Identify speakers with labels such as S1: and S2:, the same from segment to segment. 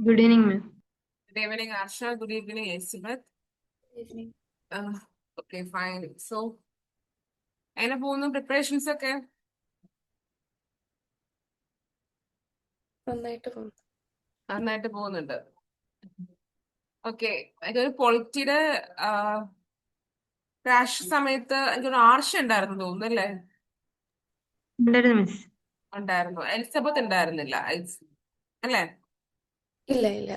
S1: Good evening, ma'am.
S2: Good evening, Asha. Good evening, Elizabeth.
S3: Evening.
S2: Uh, okay, fine. So, എങ്ങനെ പോകുന്നു preparations ഒക്കെ?
S3: നന്നായിട്ട് പോകുന്നു.
S2: നന്നായിട്ട് പോകുന്നുണ്ട്. ഓക്കെ, എനിക്കൊരു പൊളിറ്റിയുടെ ക്രാഷ് സമയത്ത് എനിക്കൊരു ആർഷ ഉണ്ടായിരുന്നു തോന്നുന്നു അല്ലേ?
S1: ഉണ്ടായിരുന്നു മിസ്.
S2: ഉണ്ടായിരുന്നു. എലിസബത്ത് ഉണ്ടായിരുന്നില്ല അല്ലേ?
S3: ഇല്ല ഇല്ല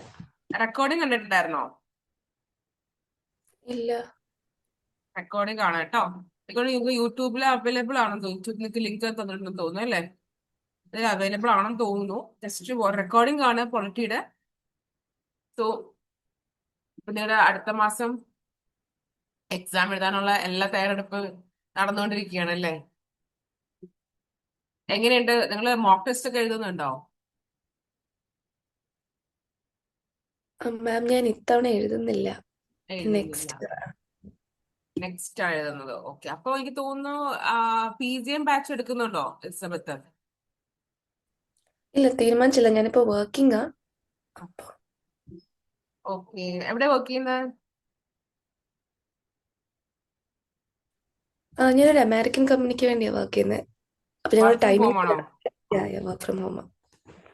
S2: റെക്കോർഡിംഗ് കണ്ടിട്ടുണ്ടായിരുന്നോ?
S3: ഇല്ല
S2: റെക്കോർഡിംഗ് ആണ് കേട്ടോ. നിങ്ങൾക്ക് യൂട്യൂബിൽ അവൈലബിൾ ആണെന്ന് തോന്നുന്നു. യൂട്യൂബിൽ നിങ്ങൾക്ക് ലിങ്ക് തന്നിട്ടുണ്ടെന്ന് തോന്നുന്നു അല്ലേ? ഇത് അവൈലബിൾ ആണെന്ന് തോന്നുന്നു. ജസ്റ്റ് റെക്കോർഡിംഗ് ആണ് പൊളിറ്റിയുടെ. സോ നിങ്ങളുടെ അടുത്ത മാസം എക്സാം എഴുതാനുള്ള എല്ലാ തയ്യാറെടുപ്പ് നടന്നുകൊണ്ടിരിക്കുകയാണ് അല്ലേ? എങ്ങനെയുണ്ട്? നിങ്ങൾ മോക്ക് ടെസ്റ്റ് ഒക്കെ എഴുതുന്നുണ്ടോ?
S3: മാം, ഞാൻ ഇത്തവണ എഴുതുന്നില്ല.
S2: എഴുതുന്നില്ല.
S3: നെക്സ്റ്റ്
S2: നെക്സ്റ്റ് എഴുതുന്നത്. ഓക്കെ, അപ്പൊ എനിക്ക് തോന്നുന്നു PGM ബാച്ച് എടുക്കുന്നുണ്ടോ എലിസബത്ത്?
S3: ഇല്ല, തീരുമാനിച്ചില്ല. ഞാനിപ്പോ വർക്കിംഗ് ആ. അപ്പൊ
S2: ഓക്കെ, എവിടെ വർക്ക് ചെയ്യുന്നത്?
S3: ഞാനൊരു അമേരിക്കൻ കമ്പനിക്ക് വേണ്ടിയാണ് വർക്ക് ചെയ്യുന്നത്. അപ്പൊ ഞങ്ങൾ
S2: വർക്ക് ഫ്രം ഹോം
S3: ടൈമിംഗ്
S2: ആണോ?
S3: Work from home.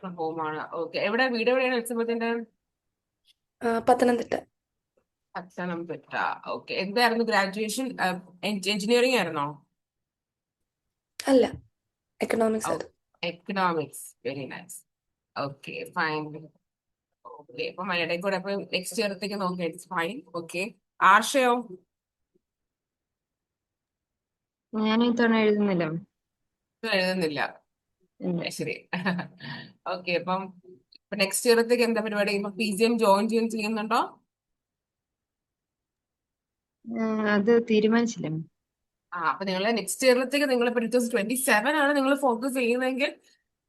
S2: From home ആണ്. ഓക്കെ, വീട് എവിടെയാണ് എലിസബത്തിന്റെ?
S3: പത്തനംതിട്ട.
S2: പത്തനംതിട്ട. ഓക്കെ, എന്തായിരുന്നു ഗ്രാജുവേഷൻ? എഞ്ചിനീയറിംഗ് ആയിരുന്നോ?
S3: അല്ല, എക്കണോമിക്സ്
S2: ഓ,
S3: അത്.
S2: Economics. Very nice. Okay, fine. Okay, അപ്പൊ മലയാളം കൂടെ അപ്പൊ നെക്സ്റ്റ് ഇയറത്തേക്ക് നോക്കി. It's fine. ഓക്കെ, ആർഷയോ?
S1: ഞാൻ ഇത്തവണ എഴുതുന്നില്ല ma'am.
S2: ഇത് എഴുതുന്നില്ല.
S1: ഇല്ല.
S2: ശരി. ഓക്കെ, അപ്പം നെക്സ്റ്റ് ഇയറത്തേക്ക് എന്താ പരിപാടി? ഇപ്പൊ PGM ചെയ്യുന്നുണ്ടോ?
S1: അത് തീരുമാനിച്ചില്ല ma'am.
S2: അപ്പൊ നിങ്ങൾ നെക്സ്റ്റ് ഇയറിലത്തേക്ക് നിങ്ങൾ ഇപ്പൊ 2027 ആണ് നിങ്ങൾ ഫോക്കസ് ചെയ്യുന്നതെങ്കിൽ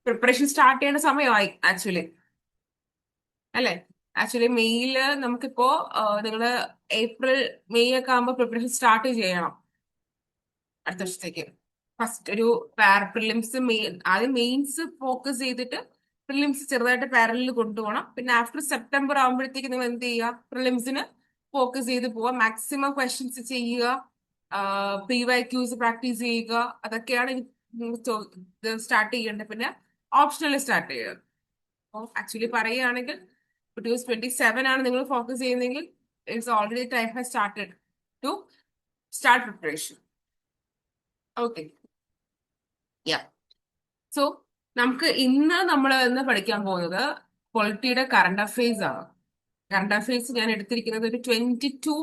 S2: പ്രിപ്പറേഷൻ സ്റ്റാർട്ട് ചെയ്യേണ്ട സമയമായി ആക്ച്വലി അല്ലേ? ആക്ച്വലി മെയ്യില് നമുക്കിപ്പോ നിങ്ങള് ഏപ്രിൽ മെയ് ഒക്കെ ആകുമ്പോൾ പ്രിപ്പറേഷൻ സ്റ്റാർട്ട് ചെയ്യണം അടുത്ത വർഷത്തേക്ക്. ഫസ്റ്റ് ഒരു പ്രിലിംസ് ആദ്യം മെയിൻസ് ഫോക്കസ് ചെയ്തിട്ട് പ്രിലിംസ് ചെറുതായിട്ട് പാരലിൽ കൊണ്ടുപോകണം. പിന്നെ ആഫ്റ്റർ സെപ്റ്റംബർ ആകുമ്പോഴത്തേക്ക് നിങ്ങൾ എന്ത് ചെയ്യുക? പ്രിലിംസിന് ഫോക്കസ് ചെയ്ത് പോവുക, മാക്സിമം ക്വസ്റ്റ്യൻസ് ചെയ്യുക, PYQs പ്രാക്ടീസ് ചെയ്യുക. അതൊക്കെയാണ് സ്റ്റാർട്ട് ചെയ്യേണ്ടത്. പിന്നെ ഓപ്ഷണൽ സ്റ്റാർട്ട് ചെയ്യുക. അപ്പോൾ ആക്ച്വലി പറയുകയാണെങ്കിൽ 2027 ആണ് നിങ്ങൾ ഫോക്കസ് ചെയ്യുന്നതെങ്കിൽ it's already time has started to start preparation. Okay, yeah. So നമുക്ക് ഇന്ന് പഠിക്കാൻ പോകുന്നത് പൊളിറ്റിയുടെ കറണ്ട് അഫയേഴ്സ് ആണ്. കറണ്ട് അഫയേഴ്സ് ഞാൻ എടുത്തിരിക്കുന്നത് ഒരു 22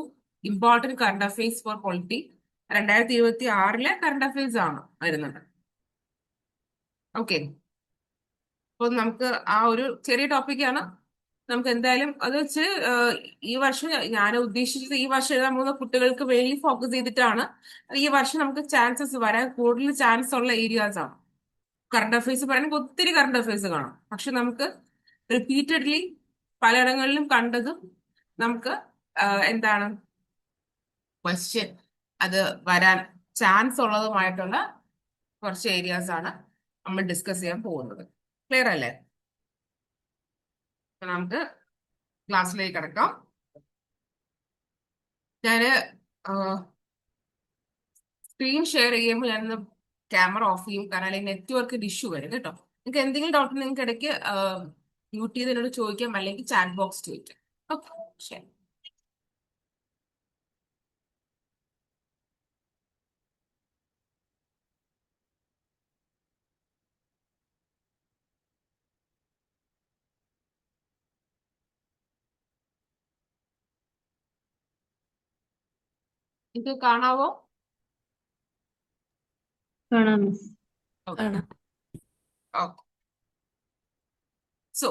S2: important current affairs for polity 2026 current affairs ആണ് വരുന്നത്. ഓക്കെ, അപ്പൊ നമുക്ക് ആ ഒരു ചെറിയ ടോപ്പിക്കാണ്. നമുക്ക് എന്തായാലും അത് വെച്ച് ഈ വർഷം ഞാൻ ഉദ്ദേശിച്ചത് ഈ വർഷം എഴുതാൻ പോകുന്ന കുട്ടികൾക്ക് വേണ്ടി ഫോക്കസ് ചെയ്തിട്ടാണ്. ഈ വർഷം നമുക്ക് ചാൻസസ് വരാൻ കൂടുതൽ ചാൻസ് ഉള്ള ഏരിയാസ് ആണ്. കറണ്ട് അഫയേഴ്സ് പറയുമ്പോൾ ഒത്തിരി കറണ്ട് അഫയേഴ്സ് കാണും. പക്ഷെ നമുക്ക് റിപ്പീറ്റഡ്ലി പലയിടങ്ങളിലും കണ്ടതും നമുക്ക് എന്താണ് ക്വസ്റ്റ്യൻ അത് വരാൻ ചാൻസ് ഉള്ളതുമായിട്ടുള്ള കുറച്ച് ഏരിയാസ് ആണ് നമ്മൾ ഡിസ്കസ് ചെയ്യാൻ പോകുന്നത്. ക്ലിയർ അല്ലേ? അപ്പൊ നമുക്ക് ക്ലാസ്സിലേക്ക് കിടക്കാം. ഞാന് സ്ക്രീൻ ഷെയർ ചെയ്യുമ്പോൾ ഞാനൊന്ന് ക്യാമറ ഓഫ് ചെയ്യും, കാരണം അല്ലെങ്കിൽ നെറ്റ്വർക്കിന്റെ ഇഷ്യൂ വരും കേട്ടോ. നിങ്ങൾക്ക് എന്തെങ്കിലും ഡൗട്ട് നിങ്ങൾക്ക് ഇടയ്ക്ക് മ്യൂട്ട് ചെയ്ത് എന്നോട് ചോദിക്കാം, അല്ലെങ്കിൽ ചാറ്റ് ബോക്സ് ചോദിക്കാം. ഓക്കെ, ശരി. ഇത് കാണാവോ?
S1: കാണാം മിസ്.
S2: ഓക്കെ,
S3: ആണ്.
S2: ഓക്കെ. സോ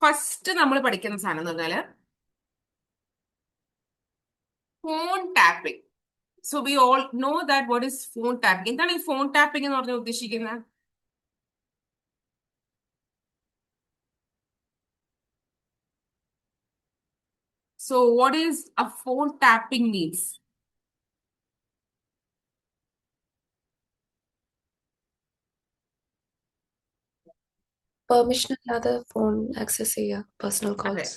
S2: ഫസ്റ്റ് നമ്മൾ പഠിക്കുന്ന സാധനം എന്ന് പറഞ്ഞാല് phone tapping. So we all know that what is phone tapping. എന്താണ് ഈ ഫോൺ ടാപ്പിംഗ് എന്ന് പറഞ്ഞാൽ ഉദ്ദേശിക്കുന്നത്? So what is A phone tapping means?
S3: Permission ഇല്ലാതെ ഫോൺ ആക്സസ് ചെയ്യുക, പേഴ്സണൽ
S2: അതെ,
S3: കോൾസ്.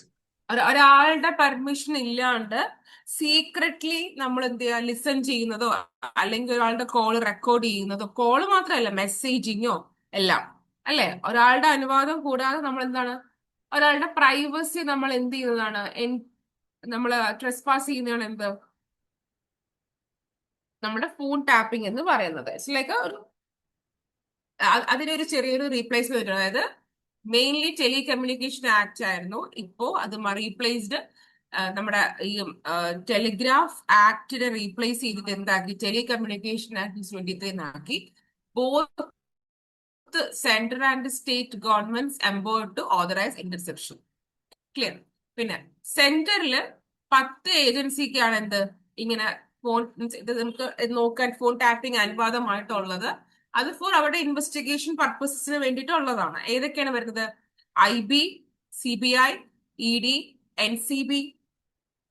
S2: ഒരാളുടെ പെർമിഷൻ ഇല്ലാണ്ട് സീക്രട്ട്ലി നമ്മൾ എന്ത് ചെയ്യുക, ലിസൺ ചെയ്യുന്നതോ അല്ലെങ്കിൽ ഒരാളുടെ കോൾ റെക്കോർഡ് ചെയ്യുന്നതോ, കോള് മാത്രമല്ല മെസ്സേജിങ്ങോ എല്ലാം, അല്ലെ? ഒരാളുടെ അനുവാദം കൂടാതെ നമ്മൾ എന്താണ്, ഒരാളുടെ പ്രൈവസി നമ്മൾ എന്ത് ചെയ്യുന്നതാണ്, നമ്മൾ ട്രെസ്പാസ് ചെയ്യുന്നതാണ് എന്ത്, നമ്മുടെ ഫോൺ ടാപ്പിംഗ് എന്ന് പറയുന്നത്. ഇറ്റ്സ് ലൈക്ക് ഒരു അതിനൊരു ചെറിയൊരു റീപ്ലേസ്മെന്റ്, അതായത് മെയിൻലി ടെലികമ്മ്യൂണിക്കേഷൻ ആക്ട് ആയിരുന്നു, ഇപ്പോ അത് റീപ്ലേസ്ഡ് നമ്മുടെ ഈ ടെലിഗ്രാഫ് ആക്ടിനെ റീപ്ലേസ് ചെയ്തിട്ട് എന്താക്കി, ടെലികമ്മ്യൂണിക്കേഷൻ ആക്ട് 23 ആക്കി. Both central and state governments empowered to authorise interception. Clear? പിന്നെ സെന്ററിൽ 10 ഏജൻസിക്കാണ് എന്ത്, ഇങ്ങനെ ഫോൺ ഇത് നമുക്ക് നോക്കാൻ ഫോൺ ടാപ്പിംഗ് അനുവാദമായിട്ടുള്ളത്. അത് ഫോർ അവരുടെ ഇൻവെസ്റ്റിഗേഷൻ പർപ്പസസിന് വേണ്ടിയിട്ടുള്ളതാണ്. ഏതൊക്കെയാണ് വരുന്നത്? IB, CBI, ED, NCB.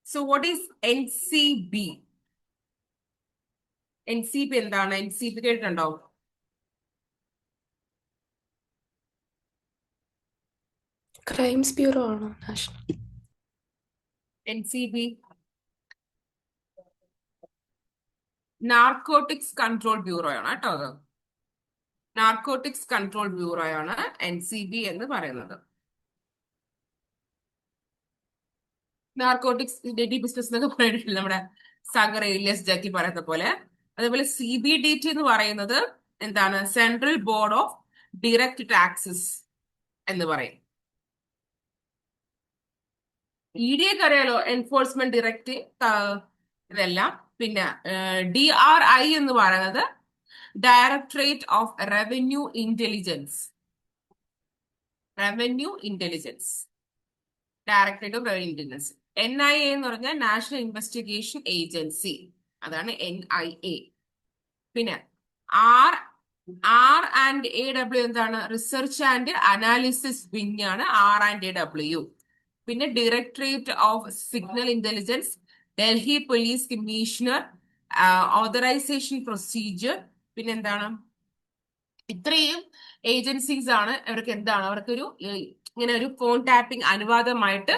S2: So what is NCB? NCB എന്താണ്? NCB കേട്ടിട്ടുണ്ടോ?
S3: ക്രൈംസ് ബ്യൂറോ ആണോ national?
S2: NCB narcotics control bureau ആണ് കേട്ടോ. അത് നാർക്കോട്ടിക്സ് കൺട്രോൾ ബ്യൂറോ ആണ് NCB എന്ന് പറയുന്നത്. നാർക്കോട്ടിക്സ് ഡെഡി ബിസിനസ് എന്നൊക്കെ പറഞ്ഞിട്ടില്ല നമ്മുടെ സാഗർ ഇലിയസ് ജാക്കി പറയുന്ന പോലെ. അതേപോലെ CBDT എന്ന് പറയുന്നത് എന്താണ്? Central board of direct taxes എന്ന് പറയും. ED ഒക്കെ അറിയാലോ, എൻഫോഴ്സ്മെന്റ് ഡയറക്റ്റ് ഇതെല്ലാം. പിന്നെ DRI എന്ന് പറയുന്നത് directorate of revenue intelligence. Revenue intelligence, directorate of revenue intelligence. NIA എന്ന് പറഞ്ഞാൽ നാഷണൽ ഇൻവെസ്റ്റിഗേഷൻ ഏജൻസി, അതാണ് NIA. പിന്നെ R&AW എന്താണ്? റിസർച്ച് ആൻഡ് അനാലിസിസ് വിങ് ആണ് R&AW. പിന്നെ directorate of signal intelligence, Delhi police commissioner, authorisation procedure. പിന്നെ എന്താണ്? ഇത്രയും ഏജൻസീസ് ആണ് അവർക്ക് എന്താണ്, അവർക്കൊരു ഇങ്ങനെ ഒരു ഫോൺ ടാപ്പിംഗ് അനുവാദമായിട്ട്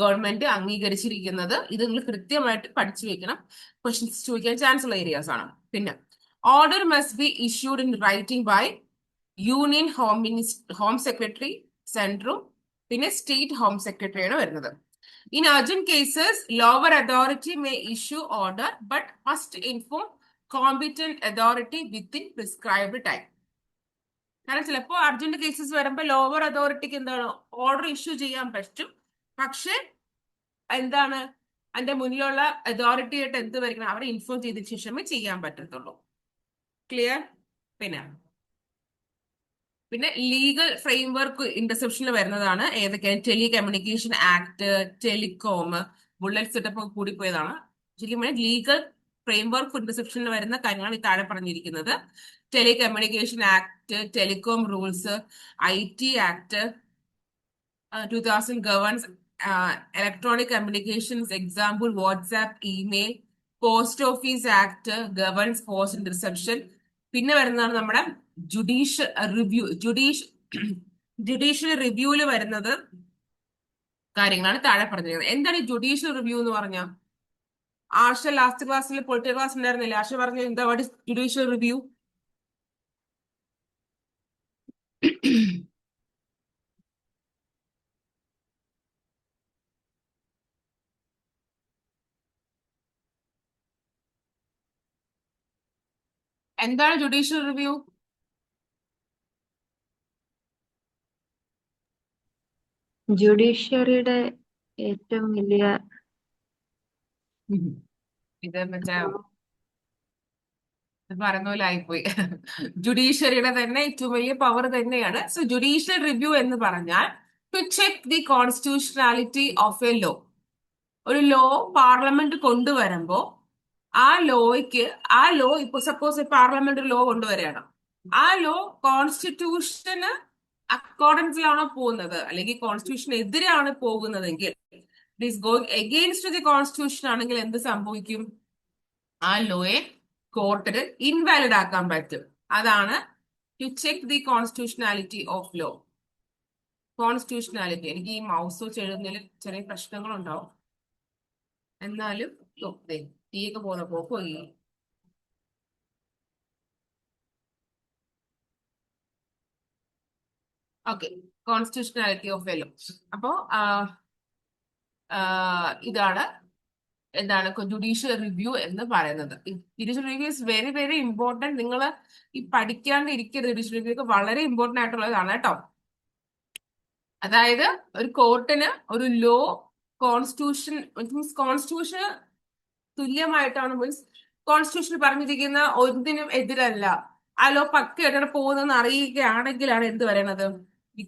S2: ഗവൺമെന്റ് അംഗീകരിച്ചിരിക്കുന്നത്. ഇത് നിങ്ങൾ കൃത്യമായിട്ട് പഠിച്ചു വെക്കണം, ക്വസ്റ്റ്യൻസ് ചോദിക്കാൻ ചാൻസ് ഉള്ള ഏരിയാസ് ആണ്. പിന്നെ order must be issued in writing by union home secretary സെൻട്രും, പിന്നെ സ്റ്റേറ്റ് ഹോം സെക്രട്ടറിയാണ് വരുന്നത്. In urgent cases lower authority may issue order but must inform competent authority within prescribed time. കാരണം ചിലപ്പോൾ അർജന്റ് കേസസ് വരുമ്പോൾ lower അതോറിറ്റിക്ക് എന്താണ്, order issue ചെയ്യാൻ പറ്റും, പക്ഷെ എന്താണ്, അതിന്റെ മുന്നിലുള്ള അതോറിറ്റി ആയിട്ട് എന്ത് വരിക്കണം, അവരെ ഇൻഫോം ചെയ്ത ശേഷമേ ചെയ്യാൻ പറ്റത്തുള്ളൂ. ക്ലിയർ? പിന്നെ ലീഗൽ ഫ്രെയിംവർക്ക് ഇന്റർസെപ്ഷനിൽ വരുന്നതാണ് ഏതൊക്കെയാണ്? Telecommunication act, telecom, bullet setup കൂടിപ്പോയതാണ്. ശരിക്കും ലീഗൽ ഫ്രെയിംവർക്ക് ഇന്റർസെപ്ഷനിൽ വരുന്ന കാര്യങ്ങളാണ് ഈ താഴെ പറഞ്ഞിരിക്കുന്നത്. Telecommunication act, telecom rules, IT act 2000 governs electronic communications, example WhatsApp, email. Post office act governs post interception. പിന്നെ വരുന്നതാണ് നമ്മുടെ ജുഡീഷ്യൽ റിവ്യൂ. ജുഡീഷ്യൽ റിവ്യൂല് വരുന്നത് കാര്യങ്ങളാണ് താഴെ പറഞ്ഞിരിക്കുന്നത്. എന്താണ് ഈ ജുഡീഷ്യൽ റിവ്യൂ എന്ന് പറഞ്ഞാൽ? ആർഷ ലാസ്റ്റ് ക്ലാസ്സിൽ പൊളിറ്റിക്കൽ ക്ലാസ് ഉണ്ടായിരുന്നില്ല, ആർഷ പറഞ്ഞു എന്താ വാട്ട് ഇസ് ജുഡീഷ്യൽ റിവ്യൂ? എന്താണ് ജുഡീഷ്യൽ റിവ്യൂ?
S1: ജുഡീഷ്യറിയുടെ ഏറ്റവും വലിയ
S2: ഇത് മറ്റേ പറയുന്ന പോലെ ആയിപ്പോയി. ജുഡീഷ്യറിയുടെ തന്നെ ഏറ്റവും വലിയ പവർ തന്നെയാണ്. സോ ജുഡീഷ്യൽ റിവ്യൂ എന്ന് പറഞ്ഞാൽ to check the constitutionality of a law. ഒരു ലോ പാർലമെന്റ് കൊണ്ടുവരുമ്പോ ആ ലോ ഇപ്പൊ സപ്പോസ് പാർലമെന്റ് ഒരു ലോ കൊണ്ടുവരികയാണ്, ആ ലോ കോൺസ്റ്റിറ്റ്യൂഷന് അക്കോർഡൻസിലാണോ പോകുന്നത്, അല്ലെങ്കിൽ കോൺസ്റ്റിറ്റ്യൂഷന് എതിരാണ് പോകുന്നതെങ്കിൽ, it is going against the constitution ആണെങ്കിൽ എന്ത് സംഭവിക്കും? ആ ലോയെ കോർട്ടിന് ഇൻവാലിഡ് ആക്കാൻ പറ്റും. അതാണ് to check the constitutionality of law. Constitutionality. എനിക്ക് ഈ മൗസ് വെച്ച് എഴുതുന്നതിൽ ചെറിയ പ്രശ്നങ്ങളുണ്ടാവും, എന്നാലും ടീ ഒക്കെ പോകുന്ന പോക്കോ ഈ ഓക്കെ. കോൺസ്റ്റിറ്റ്യൂഷനാലിറ്റി ഓഫ് വെല്ലോ. അപ്പോ ഇതാണ് എന്താണ് ജുഡീഷ്യൽ റിവ്യൂ എന്ന് പറയുന്നത്. Judicial review is very very important. നിങ്ങൾ ഈ പഠിക്കാണ്ട് ഇരിക്കരുത്. ജുഡീഷ്യൽ റിവ്യൂ ഒക്കെ വളരെ ഇമ്പോർട്ടന്റ് ആയിട്ടുള്ളതാണ് കേട്ടോ. അതായത് ഒരു കോർട്ടിന് ഒരു ലോ കോൺസ്റ്റിറ്റ്യൂഷൻ മീൻസ് കോൺസ്റ്റിറ്റ്യൂഷൻ തുല്യമായിട്ടാണ്, മീൻസ് കോൺസ്റ്റിറ്റ്യൂഷൻ പറഞ്ഞിരിക്കുന്ന ഒന്നിനും എതിരല്ല, ആ ലോ പക്കയായിട്ടാണ് പോകുന്നതെന്ന് അറിയുകയാണെങ്കിലാണ് എന്ത് പറയണത്, ഈ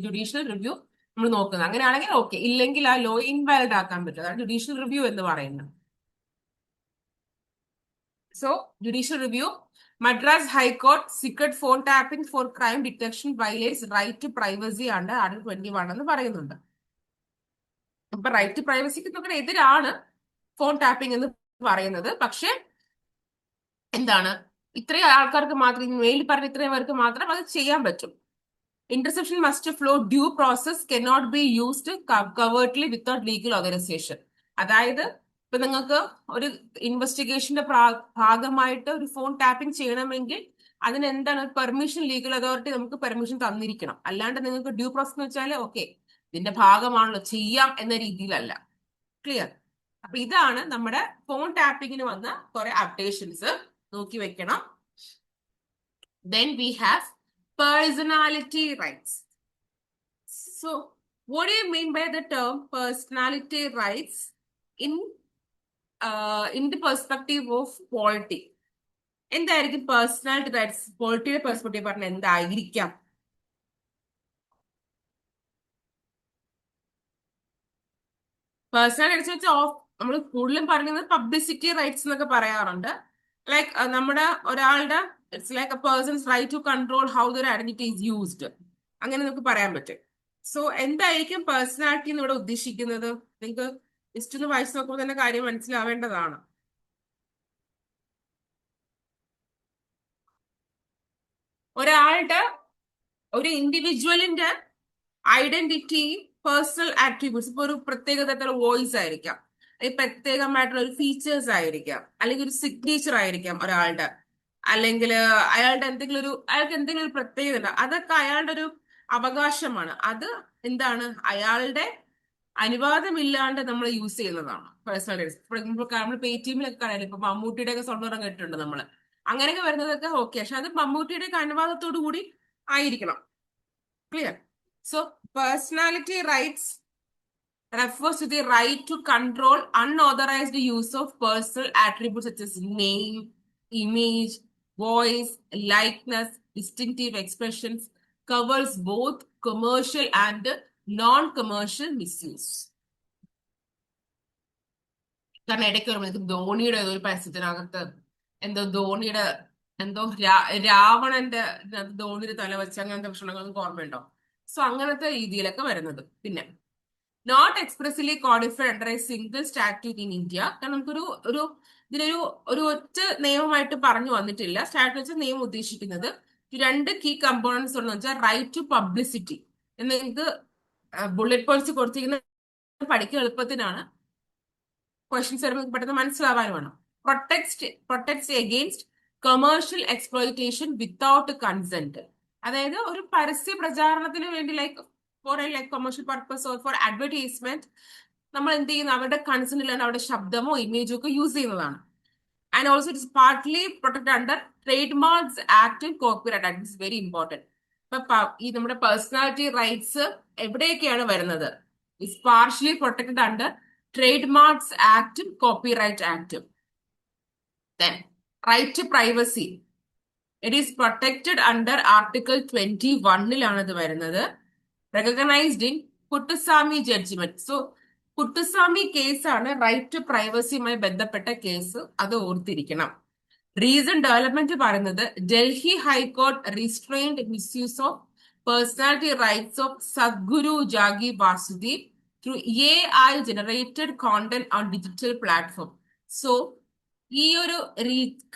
S2: ജുഡീഷ്യൽ റിവ്യൂ നമ്മൾ നോക്കുന്നത്. അങ്ങനെയാണെങ്കിൽ ഓക്കെ, ഇല്ലെങ്കിൽ ആ ലോ ഇൻവാലിഡ് ആക്കാൻ പറ്റും. അതാണ് ജുഡീഷ്യൽ റിവ്യൂ എന്ന് പറയുന്നത്. So judicial review, Madras high court secret phone tapping for crime detection violates right to privacy ആണ് ആർട്ടിക്കിൾ 21 എന്ന് പറയുന്നുണ്ട്. അപ്പൊ റൈറ്റ് ടു പ്രൈവസിക്ക് നമുക്ക് എതിരാണ് ഫോൺ ടാപ്പിംഗ് എന്ന് പറയുന്നത്. പക്ഷെ എന്താണ്, ഇത്രയും ആൾക്കാർക്ക് മാത്രം, മെയിൽ പറഞ്ഞ ഇത്രയും പേർക്ക് മാത്രം അത് ചെയ്യാൻ പറ്റും. Interception must flow due process cannot be used കവേർട്ട്ലി without legal organisation. അതായത് ഇപ്പൊ നിങ്ങൾക്ക് ഒരു ഇൻവെസ്റ്റിഗേഷന്റെ ഭാഗമായിട്ട് ഒരു ഫോൺ ടാപ്പിംഗ് ചെയ്യണമെങ്കിൽ അതിന് എന്താണ് പെർമിഷൻ, ലീഗൽ അതോറിറ്റി നമുക്ക് പെർമിഷൻ തന്നിരിക്കണം. അല്ലാണ്ട് നിങ്ങൾക്ക് ഡ്യൂ പ്രോസസ് എന്ന് വെച്ചാൽ ഓക്കെ ഇതിന്റെ ഭാഗമാണല്ലോ ചെയ്യാം എന്ന രീതിയിലല്ല. ക്ലിയർ? അപ്പൊ ഇതാണ് നമ്മുടെ ഫോൺ ടാപ്പിങ്ങിന് വന്ന കുറെ അപ്ഡേഷൻസ്, നോക്കി വെക്കണം. Then we have personality rights. So what do you mean by the term personality rights in the perspective of polity? എന്തായിരിക്കും പേഴ്സണാലിറ്റി റൈറ്റ്സ് പോളിറ്റിയുടെ പെർസ്പെക്റ്റീവ് പറഞ്ഞ എന്തായിരിക്കാം? പേഴ്സണൽ റൈറ്റ്സ് വെച്ചാൽ നമ്മൾ കൂടുതലും പറയുന്നത് പബ്ലിസിറ്റി റൈറ്റ്സ് എന്നൊക്കെ പറയാറുണ്ട്. ലൈക്ക് നമ്മുടെ ഒരാളുടെ it's like a person's right to control how their identity is used, അങ്ങനെ നമുക്ക് പറയാൻ പറ്റും. സോ എന്തായിരിക്കും പേഴ്സണാലിറ്റി എന്ന് ഇവിടെ ഉദ്ദേശിക്കുന്നത്? നിങ്ങൾക്ക് ലിസ്റ്റ് ഒന്ന് വായിച്ചു നോക്കുമ്പോൾ തന്നെ കാര്യം മനസ്സിലാവേണ്ടതാണ്. ഒരാളുടെ, ഒരു ഇൻഡിവിജ്വലിന്റെ ഐഡന്റിറ്റി, പേഴ്സണൽ ആട്രിബ്യൂട്ട്സ്, ഇപ്പൊ ഒരു പ്രത്യേക തരത്തിലുള്ള വോയിസ് ആയിരിക്കാം, അല്ലെങ്കിൽ പ്രത്യേകമായിട്ടുള്ള ഒരു ഫീച്ചേഴ്സ് ആയിരിക്കാം, അല്ലെങ്കിൽ ഒരു സിഗ്നേച്ചർ ആയിരിക്കാം ഒരാളുടെ, അല്ലെങ്കിൽ അയാൾക്ക് എന്തെങ്കിലും ഒരു പ്രത്യേകത ഉണ്ട്, അതൊക്കെ അയാളുടെ ഒരു അവകാശമാണ്. അത് എന്താണ്, അയാളുടെ അനുവാദമില്ലാണ്ട് നമ്മൾ യൂസ് ചെയ്യുന്നതാണ് പേഴ്സണൽ ഡീറ്റെയിൽസ്. ഫോർ എക്സാമ്പിൾ നമ്മൾ പേടിഎമ്മിലൊക്കെ കാണാൻ ഇപ്പൊ മമ്മൂട്ടിയുടെ ഒക്കെ സ്വർണ്ണം കേട്ടിട്ടുണ്ട് നമ്മൾ, അങ്ങനെയൊക്കെ വരുന്നതൊക്കെ ഓക്കെ, പക്ഷെ അത് മമ്മൂട്ടിയുടെ ഒക്കെ അനുവാദത്തോടു കൂടി ആയിരിക്കണം. Clear? So personality rights refers to the right to control unauthorized use of personal attributes such as name, image, voice, likeness, distinctive expressions, covers both commercial and non-commercial misuse. കാരണം ഇടയ്ക്ക് വരുമ്പോൾ ധോണിയുടെ ഒരു പരസ്യത്തിനകത്ത് ധോണിയുടെ രാവണന്റെ ധോണിയുടെ തല വെച്ച് അങ്ങനത്തെ പ്രശ്നങ്ങൾക്ക് ഓർമ്മയുണ്ടോ? സോ അങ്ങനത്തെ രീതിയിലൊക്കെ വരുന്നത്. പിന്നെ not expressly codified under a single statute in India. കാരണം നമുക്കൊരു ഇതിനൊരു ഒറ്റ നിയമമായിട്ട് പറഞ്ഞു വന്നിട്ടില്ല. സ്റ്റാറ്റ്യൂട്ട് വെച്ച നിയമം ഉദ്ദേശിക്കുന്നത് രണ്ട് കീ കമ്പോണൻസ് ഉണ്ടെന്ന് വെച്ചാൽ റൈറ്റ് ടു പബ്ലിസിറ്റി എന്ന് നിങ്ങൾക്ക് ബുള്ളറ്റ് പോയിന്റ്സ് കൊടുത്തിരിക്കുന്ന പഠിക്കാൻ എളുപ്പത്തിനാണ്, ക്വസ്റ്റ്യൻസ് വരുമ്പോൾ പെട്ടെന്ന് മനസ്സിലാവാനുമാണ്. Protects against commercial exploitation without consent. അതായത് ഒരു പരസ്യ പ്രചാരണത്തിന് വേണ്ടി like for commercial purpose or for advertisement നമ്മൾ എന്ത് ചെയ്യുന്നു, അവരുടെ കൺസെന്റ് ഇല്ലാണ്ട് അവരുടെ ശബ്ദമോ ഇമേജോ ഒക്കെ യൂസ് ചെയ്യുന്നതാണ്. And also it is partly protect under trade marks act and copyright act. It's very important. ഇപ്പൊ ഈ നമ്മുടെ പേഴ്സണാലിറ്റി റൈറ്റ്സ് എവിടെയൊക്കെയാണ് വരുന്നത്? It's partially protected under trade marks ആക്ടും കോപ്പിറൈറ്റ് ആക്ടും. Then right to privacy, it is protected under Article 21 ഇത് വരുന്നത്, recognized in കുട്ടുസ്വാമി ജഡ്ജ്മെന്റ്. സോ കുട്ടുസ്വാമി കേസാണ് റൈറ്റ് ടു പ്രൈവസിയുമായി ബന്ധപ്പെട്ട കേസ്, അത് ഓർത്തിരിക്കണം. റീസൺ ഡെവലപ്മെന്റ് പറയുന്നത് Delhi high court restrained misuse of personality rights of Sadhguru Jaggi Vasudev through AI generated content on digital platform. So ഈ ഒരു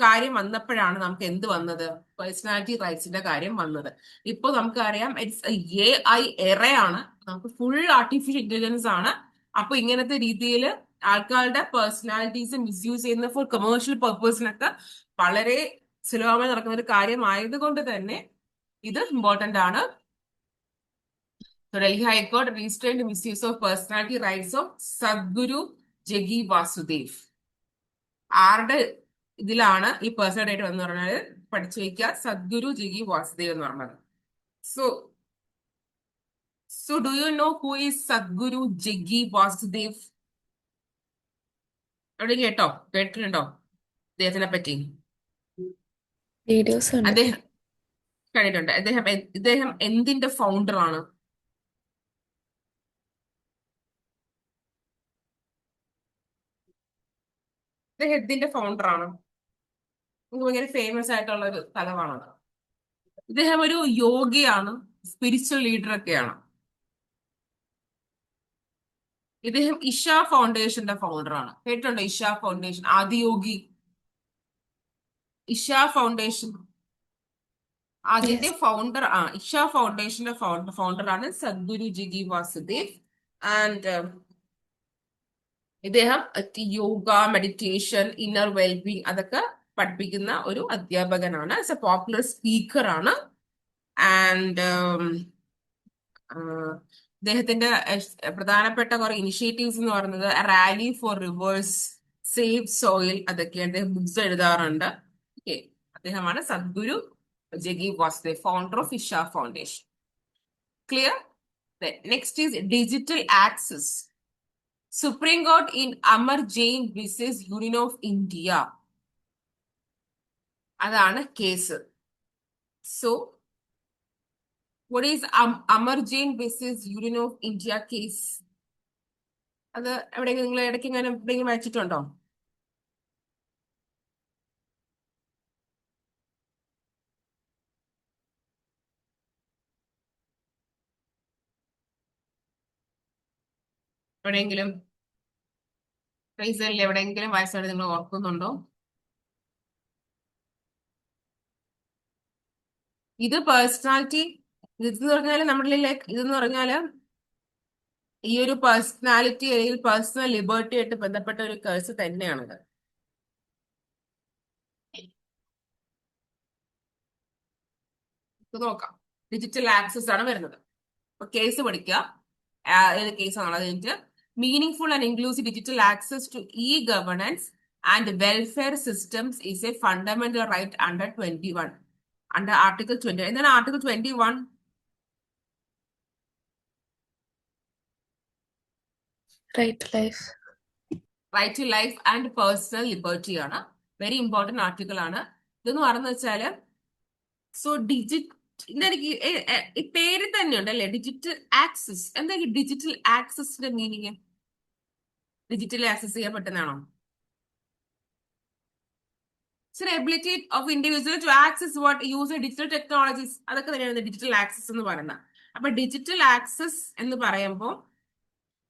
S2: കാര്യം വന്നപ്പോഴാണ് നമുക്ക് എന്ത് വന്നത്, പേഴ്സണാലിറ്റി റൈറ്റ്സിന്റെ കാര്യം വന്നത്. ഇപ്പൊ നമുക്കറിയാം ഇറ്റ്സ് എ ഐ എറയാണ്, നമുക്ക് ഫുൾ ആർട്ടിഫിഷ്യൽ ഇന്റലിജൻസ് ആണ്. അപ്പൊ ഇങ്ങനത്തെ രീതിയിൽ ആൾക്കാരുടെ പേഴ്സണാലിറ്റീസ് മിസ്യൂസ് ചെയ്യുന്ന ഫോർ കമേഴ്ഷ്യൽ പർപ്പസിനൊക്കെ വളരെ സുലഭമായി നടക്കുന്ന ഒരു കാര്യമായതുകൊണ്ട് തന്നെ ഇത് ഇമ്പോർട്ടന്റ് ആണ്. ഡൽഹി ഹൈക്കോടതി restrained misuse of personality rights of Sadhguru Jaggi Vasudev. ആരുടെ ഇതിലാണ് ഈ പേഴ്സണൽ ആയിട്ട് വന്ന് പറഞ്ഞാൽ പഠിച്ചു വയ്ക്കുക, സദ്ഗുരു ജഗി വാസുദേവ് എന്ന് പറഞ്ഞത്. So so do you know who is Sadhguru Jaggi Vasudev? എവിടെ കേട്ടിട്ടുണ്ടോ അദ്ദേഹത്തിനെ പറ്റി?
S3: വീഡിയോസ് ഉണ്ട്.
S2: അദ്ദേഹം കണ്ടിട്ടുണ്ട്. ഇദ്ദേഹം എന്തിന്റെ ഫൗണ്ടർ ആണ്? ഇദ്ദേഹം എന്തിന്റെ ഫൗണ്ടർ ആണ്? ഭയങ്കര ഫേമസ് ആയിട്ടുള്ള ഒരു സ്ഥലമാണത്. ഇദ്ദേഹം ഒരു യോഗിയാണ്, സ്പിരിച്വൽ ലീഡർ ഒക്കെയാണ്. ഇദ്ദേഹം ഇഷ ഫൗണ്ടേഷന്റെ ഫൗണ്ടർ ആണ്. കേട്ടിട്ടുണ്ടോ ഇഷ ഫൗണ്ടേഷൻ? ആദിയോഗി ഇഷ ഫൗണ്ടേഷൻ, അതിന്റെ
S3: യെസ്.
S2: ഫൗണ്ടർ ഇഷ ഫൗണ്ടേഷന്റെ ഫൗണ്ടർ ആണ് സദ്ഗുരു ജഗി വാസുദേവ്. ആൻഡ് ഇദ്ദേഹം യോഗ, മെഡിറ്റേഷൻ, ഇന്നർ വെൽബീങ് അതൊക്കെ പഠിപ്പിക്കുന്ന ഒരു അധ്യാപകനാണ്. ആസ് എ പോപ്പുലർ സ്പീക്കർ ആണ്. ആൻഡ് അദ്ദേഹത്തിന്റെ പ്രധാനപ്പെട്ട കുറെ ഇനിഷ്യേറ്റീവ്സ് എന്ന് പറയുന്നത് rally for rivers, save soil, അതൊക്കെ അദ്ദേഹം ബുക്സ് എഴുതാറുണ്ട്. ഓക്കെ, അദ്ദേഹമാണ് Sadhguru Jaggi Vasudev, founder of Isha foundation. Clear? Next is digital access. Supreme court in Amar Jain versus union of India, അതാണ് case. So what is Amar Jain versus Union of India case? അത് എവിടെയെങ്കിലും നിങ്ങൾ ഇടയ്ക്ക് ഇങ്ങനെ എവിടെയെങ്കിലും വായിച്ചിട്ടുണ്ടോ? എവിടെയെങ്കിലും റീസണിൽ എവിടെയെങ്കിലും വായിച്ചാൽ നിങ്ങൾ ഓർക്കുന്നുണ്ടോ? ഇത് പേഴ്സണാലിറ്റി, ഇതെന്ന് പറഞ്ഞാല് നമ്മുടെ ഇതെന്ന് പറഞ്ഞാല് ഈ ഒരു പേഴ്സണാലിറ്റി അല്ലെങ്കിൽ പേഴ്സണൽ ലിബർട്ടി ആയിട്ട് ബന്ധപ്പെട്ട ഒരു കേസ് തന്നെയാണിത്. നോക്കാം. ഡിജിറ്റൽ ആക്സസ് ആണ് വരുന്നത്. അപ്പൊ കേസ് പഠിക്കുക, ഏത് കേസാണ് അത് കഴിഞ്ഞിട്ട്. Meaning and inclusive digital access to e governance and welfare systems is a fundamental right under 21, under article 20. എന്താണ് article 21?
S3: Right to life.
S2: Right to life and personal liberty ആണ്. വെരി ഇമ്പോർട്ടന്റ് ആർട്ടിക്കിൾ ആണ്. ഇതെന്ന് പറഞ്ഞു വെച്ചാല് so എനിക്ക് ഈ പേര് തന്നെയുണ്ട് അല്ലെ, ഡിജിറ്റൽ ആക്സസ്. എന്താ ഈ ഡിജിറ്റൽ ആക്സസിന്റെ മീനിങ്? ഡിജിറ്റലി ആക്സസ് ചെയ്യാൻ പറ്റുന്നതാണോ? Ability of individual to access what use digital technologies, അതൊക്കെ തന്നെയാണ് ഡിജിറ്റൽ ആക്സസ് എന്ന് പറയുന്നത്. അപ്പൊ ഡിജിറ്റൽ ആക്സസ് എന്ന് പറയുമ്പോൾ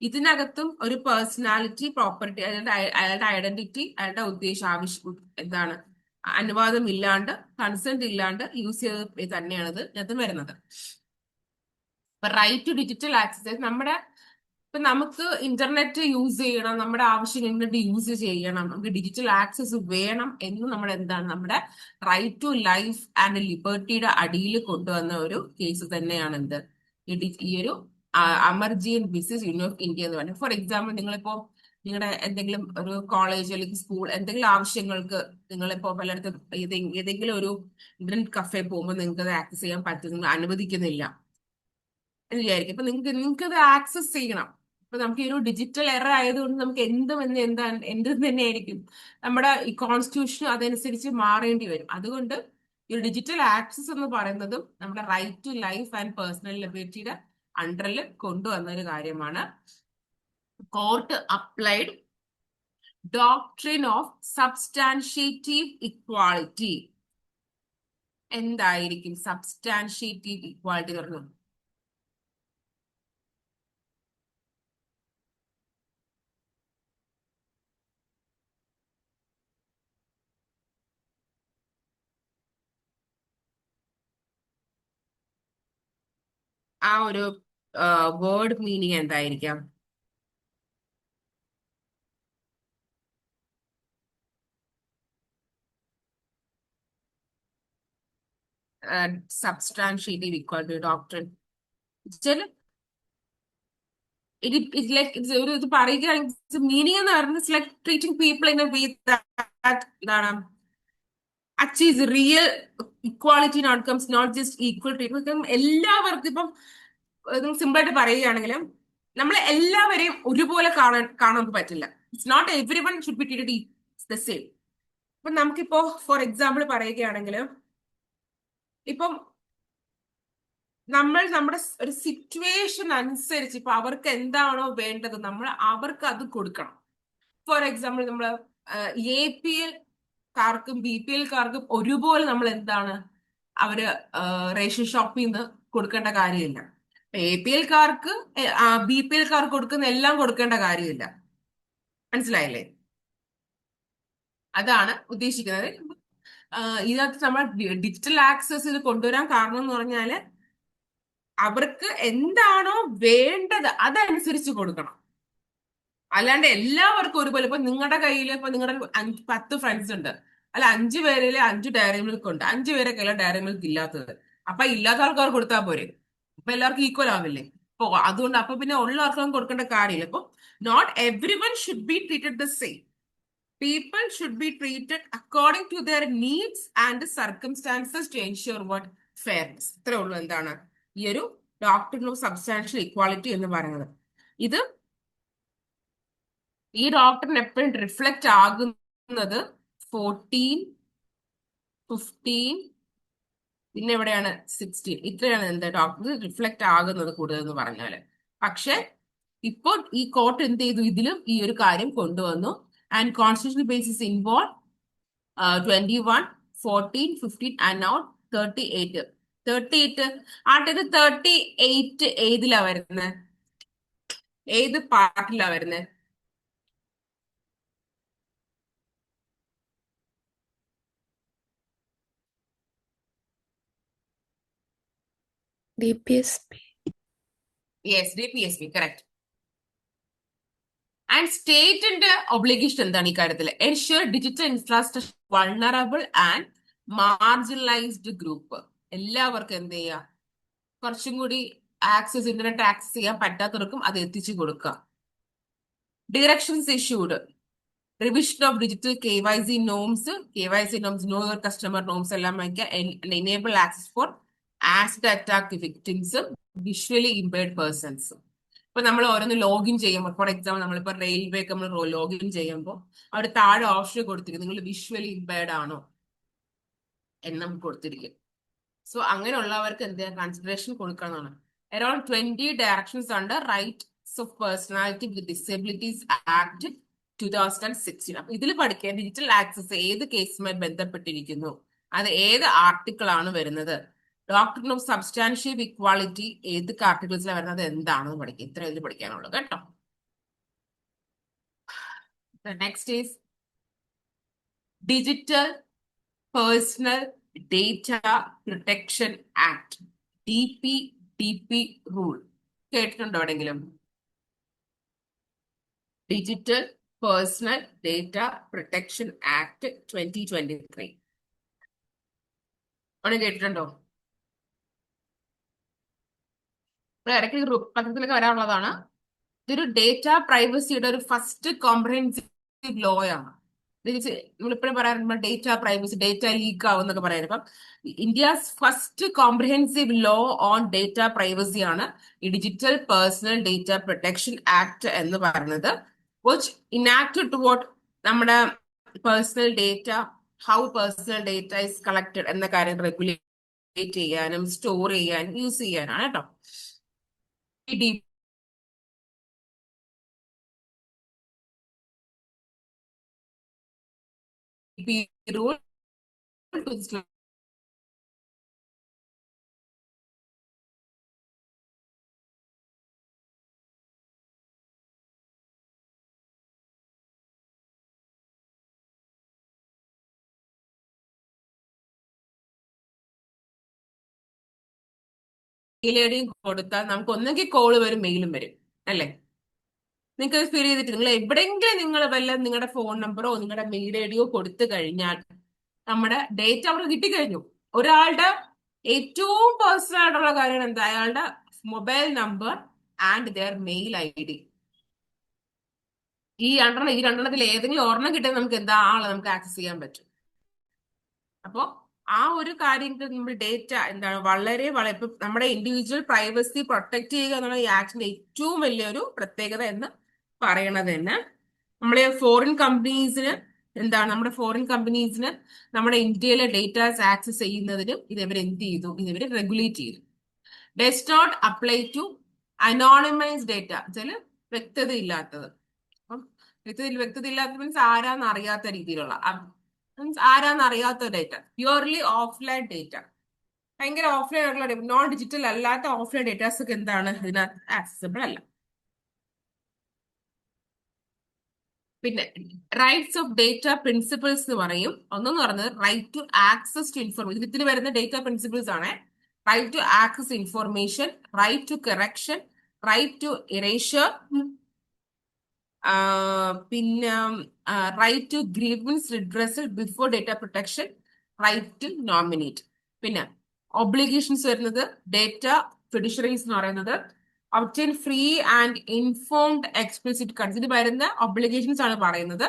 S2: ഇതിനകത്തും ഒരു പേഴ്സണാലിറ്റി, പ്രോപ്പർട്ടി, അയാളുടെ ഐഡന്റിറ്റി, അയാളുടെ ഉദ്ദേശം, ആവശ്യം എന്താണ്, അനുവാദം ഇല്ലാണ്ട്, കൺസെന്റ് ഇല്ലാണ്ട് യൂസ് ചെയ്ത് തന്നെയാണ് ഇത് ഇതിനകത്ത് വരുന്നത്. റൈറ്റ് ടു ഡിജിറ്റൽ ആക്സസ്, ഇപ്പൊ നമുക്ക് ഇന്റർനെറ്റ് യൂസ് ചെയ്യണം, നമ്മുടെ ആവശ്യം ഇന്റർനെറ്റ് യൂസ് ചെയ്യണം, നമുക്ക് ഡിജിറ്റൽ ആക്സസ് വേണം എന്ന് നമ്മുടെ റൈറ്റ് ടു ലൈഫ് ആൻഡ് ലിബർട്ടിയുടെ അടിയിൽ കൊണ്ടുവന്ന ഒരു കേസ് തന്നെയാണ് എന്ത്, ഈ ഒരു അമർജീൻ വിസസ് യൂണിയൻ ഓഫ് ഇന്ത്യ എന്ന് പറയുന്നത്. ഫോർ എക്സാമ്പിൾ, നിങ്ങളിപ്പോ നിങ്ങളുടെ എന്തെങ്കിലും ഒരു കോളേജ് അല്ലെങ്കിൽ സ്കൂൾ എന്തെങ്കിലും ആവശ്യങ്ങൾക്ക് നിങ്ങളിപ്പോ പലയിടത്തും ഏതെങ്കിലും ഒരു ഇന്റർനെറ്റ് കഫേ പോകുമ്പോൾ നിങ്ങൾക്ക് അത് ആക്സസ് ചെയ്യാൻ പറ്റുന്ന അനുവദിക്കുന്നില്ല എന്ന് വിചാരിക്കും. അപ്പൊ നിങ്ങൾക്ക് അത് ആക്സസ് ചെയ്യണം. ഇപ്പൊ നമുക്ക് ഈ ഒരു ഡിജിറ്റൽ എറർ ആയതുകൊണ്ട് നമുക്ക് എന്ത് തന്നെയായിരിക്കും നമ്മുടെ ഈ കോൺസ്റ്റിറ്റ്യൂഷൻ അതനുസരിച്ച് മാറേണ്ടി വരും. അതുകൊണ്ട് ഈ ഒരു ഡിജിറ്റൽ ആക്സസ് എന്ന് പറയുന്നതും നമ്മുടെ right to life and personal ലിബർട്ടിയുടെ അണ്ടറിൽ കൊണ്ടുവന്ന ഒരു കാര്യമാണ്. Court applied doctrine of substantiative equality. എന്തായിരിക്കും സബ്സ്റ്റാൻഷിയേറ്റീവ് ഇക്വാളിറ്റി എന്ന് പറഞ്ഞത്? ആ ഒരു വേർഡ് മീനിങ് എന്തായിരിക്കാം? Substantiative equality doctrine. It's like ഒരു ഇത് പറയുകയാണെങ്കിൽ മീനിങ് എന്ന് പറയുന്നത് it's like treating people in a way that എന്താണ് achieves real equality in outcomes, not just equal treatment. എല്ലാവർക്കും ഇപ്പം സിമ്പിൾ ആയിട്ട് പറയുകയാണെങ്കിലും നമ്മൾ എല്ലാവരെയും ഒരുപോലെ കാണാൻ നമുക്ക് പറ്റില്ല. It's not everyone should be treated the same. ഇപ്പൊ നമുക്കിപ്പോ ഫോർ എക്സാമ്പിൾ പറയുകയാണെങ്കിൽ ഇപ്പം നമ്മൾ നമ്മുടെ ഒരു സിറ്റുവേഷൻ അനുസരിച്ച് ഇപ്പൊ അവർക്ക് എന്താണോ വേണ്ടത് നമ്മൾ അവർക്ക് അത് കൊടുക്കണം. ഫോർ എക്സാമ്പിൾ നമ്മൾ APL-കാർക്കും BPL-കാർക്കും ഒരുപോലെ നമ്മൾ എന്താണ് അവര് റേഷൻ ഷോപ്പിൽ നിന്ന് കൊടുക്കേണ്ട കാര്യമില്ല. APL-കാർക്ക് BPL-കാർക്ക് കൊടുക്കുന്ന എല്ലാം കൊടുക്കേണ്ട കാര്യമില്ല. മനസ്സിലായില്ലേ? അതാണ് ഉദ്ദേശിക്കുന്നത്. ഇതിനകത്ത് നമ്മൾ ഡിജിറ്റൽ ആക്സസ് ഇത് കൊണ്ടുവരാൻ കാരണം എന്ന് പറഞ്ഞാല് അവർക്ക് എന്താണോ വേണ്ടത് അതനുസരിച്ച് കൊടുക്കണം. അല്ലാണ്ട് എല്ലാവർക്കും ഒരുപോലെ. ഇപ്പൊ നിങ്ങളുടെ കയ്യിൽ ഇപ്പൊ നിങ്ങളുടെ 10 ഫ്രണ്ട്സ് ഉണ്ട്, അല്ല 5 പേരില് 5 ഡയറി മിൽക്ക് ഉണ്ട്, 5 പേരെ കയ്യിലെ ഡയറി മിൽക്ക് ഇല്ലാത്തത്. അപ്പൊ ഇല്ലാത്ത ആൾക്കാർ കൊടുത്താൽ പോരെ? അപ്പൊ എല്ലാവർക്കും ഈക്വൽ ആവില്ലേ? അപ്പൊ അതുകൊണ്ട് അപ്പൊ പിന്നെ ഉള്ള ആൾക്കാരും കൊടുക്കേണ്ട കാര്യമില്ല. ഇപ്പൊ not everyone should be treated the same. People should be treated according to their needs and circumstances to ensure what fairness. ഇത്രേ ഉള്ളൂ എന്താണ് ഈ ഒരു ഡോക്ട്രിൻ ഓഫ് സബ്സ്റ്റാൻഷ്യൽ ഇക്വാലിറ്റി എന്ന് പറയുന്നത്. ഈ ഡോക്ട്രിൻ എപ്പോഴും റിഫ്ലക്റ്റ് ആകുന്നത് 14, 15 പിന്നെ എവിടെയാണ് 16. ഇത്രയാണ് എന്താ ഡോക്ടർ റിഫ്ലക്റ്റ് ആകുന്നത് കൂടുതൽ എന്ന് പറഞ്ഞാല്. പക്ഷെ ഇപ്പോൾ ഈ കോർട്ട് എന്ത് ചെയ്തു? ഇതിലും ഈ ഒരു കാര്യം കൊണ്ടുവന്നു. And constitutional basis involve 21, 14, 15 and now 38. 38 ആട്ടത് 38 ഏതിലാ വരുന്നത്? ഏത് പാർട്ടിലാ വരുന്നത്?
S3: DPSP.
S2: Yes, DPSP, correct. And സ്റ്റേറ്റിന്റെ ഒബ്ലിഗേഷൻ എന്താണ് ഈ കാര്യത്തിൽ? Ensure digital infrastructure vulnerable and marginalised group എല്ലാവർക്കും എന്ത് ചെയ്യുക? കുറച്ചും കൂടി ഇന്റർനെറ്റ് ആക്സസ് ചെയ്യാൻ പറ്റാത്തവർക്കും അത് എത്തിച്ചു കൊടുക്കുക. Directions issued, revision of digital KYC norms, know your customer norms എല്ലാം വയ്ക്കുക. Enable access for acid attack വിക്ടിംസും വിഷ്വലി ഇമ്പയർഡ് പേഴ്സൺസും. ഇപ്പൊ നമ്മൾ ഓരോന്ന് ലോഗിൻ ചെയ്യുമ്പോൾ, ഫോർ എക്സാമ്പിൾ നമ്മളിപ്പോ റെയിൽവേക്ക് നമ്മൾ ലോഗിൻ ചെയ്യുമ്പോൾ അവർ താഴെ ഓപ്ഷൻ കൊടുത്തിരിക്കും നിങ്ങൾ വിഷ്വലി ഇമ്പയർഡ് ആണോ എന്ന് നമുക്ക് കൊടുത്തിരിക്കും. സോ അങ്ങനെയുള്ളവർക്ക് എന്ത് കൺസിഡറേഷൻ കൊടുക്കണമെന്നാണ്. അറൌണ്ട് 20 ഡയറക്ഷൻസ് ഉണ്ട് rights of personality with disabilities act 2016. അപ്പൊ ഇതിൽ പഠിക്കാൻ ഡിജിറ്റൽ ആക്സസ് ഏത് കേസുമായി ബന്ധപ്പെട്ടിരിക്കുന്നു, അത് ഏത് ആർട്ടിക്കിൾ ആണ് വരുന്നത്, ഡോക്ട്രിൻ ഓഫ് സബ്സ്റ്റാൻഷ്യൽ ഇക്വാളിറ്റി ഏത് ആർട്ടിക്കിൾസിലാണ് വരുന്നത്, എന്താണെന്ന് പഠിക്കുക. ഇത്ര ഇതിൽ പഠിക്കാനുള്ളൂ കേട്ടോ. Next is digital personal data protection act, DPDP rule. കേട്ടിട്ടുണ്ടോ എവിടെങ്കിലും? Digital personal data protection act 2023 അവിടെ കേട്ടിട്ടുണ്ടോ? ഇടയ്ക്ക് പത്രത്തിലൊക്കെ വരാനുള്ളതാണ്. ഇതൊരു ഡേറ്റ പ്രൈവസിയുടെ ഒരു ഫസ്റ്റ് കോംപ്രഹെൻസീവ് ലോ ആണ്. നമ്മളിപ്പോഴും പറയാറുണ്ട് ഡേറ്റ പ്രൈവസി, ഡേറ്റ ലീക്ക് ആവും എന്നൊക്കെ പറയാറ്. അപ്പം India's first comprehensive law on data privacy ആണ് ഈ digital personal data protection act എന്ന് പറയുന്നത്. which enacted to what നമ്മുടെ personal data, how personal data is collected എന്ന കാര്യം റെഗുലേറ്റ് ചെയ്യാനും സ്റ്റോർ ചെയ്യാനും യൂസ് ചെയ്യാനാണ് കേട്ടോ. rule ഐ ഡിയും കൊടുത്താൽ നമുക്ക് ഒന്നെങ്കിൽ കോള് വരും, മെയിലും വരും, അല്ലേ? നിങ്ങൾക്ക് ഫീൽ ചെയ്തിട്ട് നിങ്ങൾ എവിടെയെങ്കിലും നിങ്ങൾ വല്ല നിങ്ങളുടെ ഫോൺ നമ്പറോ നിങ്ങളുടെ മെയിൽ ഐ ഡിയോ കൊടുത്തു കഴിഞ്ഞാൽ നമ്മുടെ ഡേറ്റ അവിടെ കിട്ടിക്കഴിഞ്ഞു. ഒരാളുടെ ഏറ്റവും പേഴ്സണൽ ആയിട്ടുള്ള കാര്യമാണ് എന്താ? അയാളുടെ mobile number and their mail I D. ഈ രണ്ടെണ്ണത്തിൽ ഏതെങ്കിലും ഒരെണ്ണം കിട്ടിയാൽ നമുക്ക് എന്താ ആളെ നമുക്ക് ആക്സസ് ചെയ്യാൻ പറ്റും. അപ്പോ ആ ഒരു കാര്യത്തിൽ നമ്മൾ ഡേറ്റ എന്താണ് വളരെ വളരെ ഇപ്പൊ നമ്മുടെ ഇൻഡിവിജ്വൽ പ്രൈവസി പ്രൊട്ടക്ട് ചെയ്യുക എന്നുള്ള ഈ ആക്ടിന്റെ ഏറ്റവും വലിയൊരു പ്രത്യേകത എന്ന് പറയണത് തന്നെ നമ്മളെ ഫോറിൻ കമ്പനീസിന് എന്താണ് നമ്മുടെ ഇന്ത്യയിലെ ഡേറ്റാസ് ആക്സസ് ചെയ്യുന്നതിനും ഇതവർ എന്ത് ചെയ്തു? ഇതവർ റെഗുലേറ്റ് ചെയ്തു. Does not apply to anonymise data, ചില വ്യക്തത ഇല്ലാത്തത്. അപ്പം വ്യക്തത ഇല്ലാത്തത് മീൻസ് ആരാന്ന് അറിയാത്ത രീതിയിലുള്ള, മീൻസ് ആരാന്ന് അറിയാത്ത ഡേറ്റ, പ്യുവർലി ഓഫ്ലൈൻ ഡേറ്റ, ഭയങ്കര ഓഫ്ലൈൻ ആയിട്ടുള്ള നോൺ ഡിജിറ്റൽ അല്ലാത്ത ഓഫ്ലൈൻ ഡേറ്റാസ് ഒക്കെ എന്താണ് ഇതിനകത്ത് ആക്സസിബിൾ അല്ല. പിന്നെ റൈറ്റ്സ് ഓഫ് ഡേറ്റ പ്രിൻസിപ്പിൾസ് എന്ന് പറയും. ഒന്നെന്ന് പറഞ്ഞത് right to access to information, ഇതിൽ വരുന്ന ഡേറ്റ പ്രിൻസിപ്പിൾസ് ആണ്. Right to access information, right to correction, right to erasure, പിന്നെ right to grievance redressal before data protection, right to nominate. പിന്നെ obligations വരുന്നത് ഡേറ്റ ഫിഡുഷ്യറീസ് എന്ന് പറയുന്നത് obtain free and informed explicit consent. ഇത് വരുന്ന obligations ആണ് പറയുന്നത്.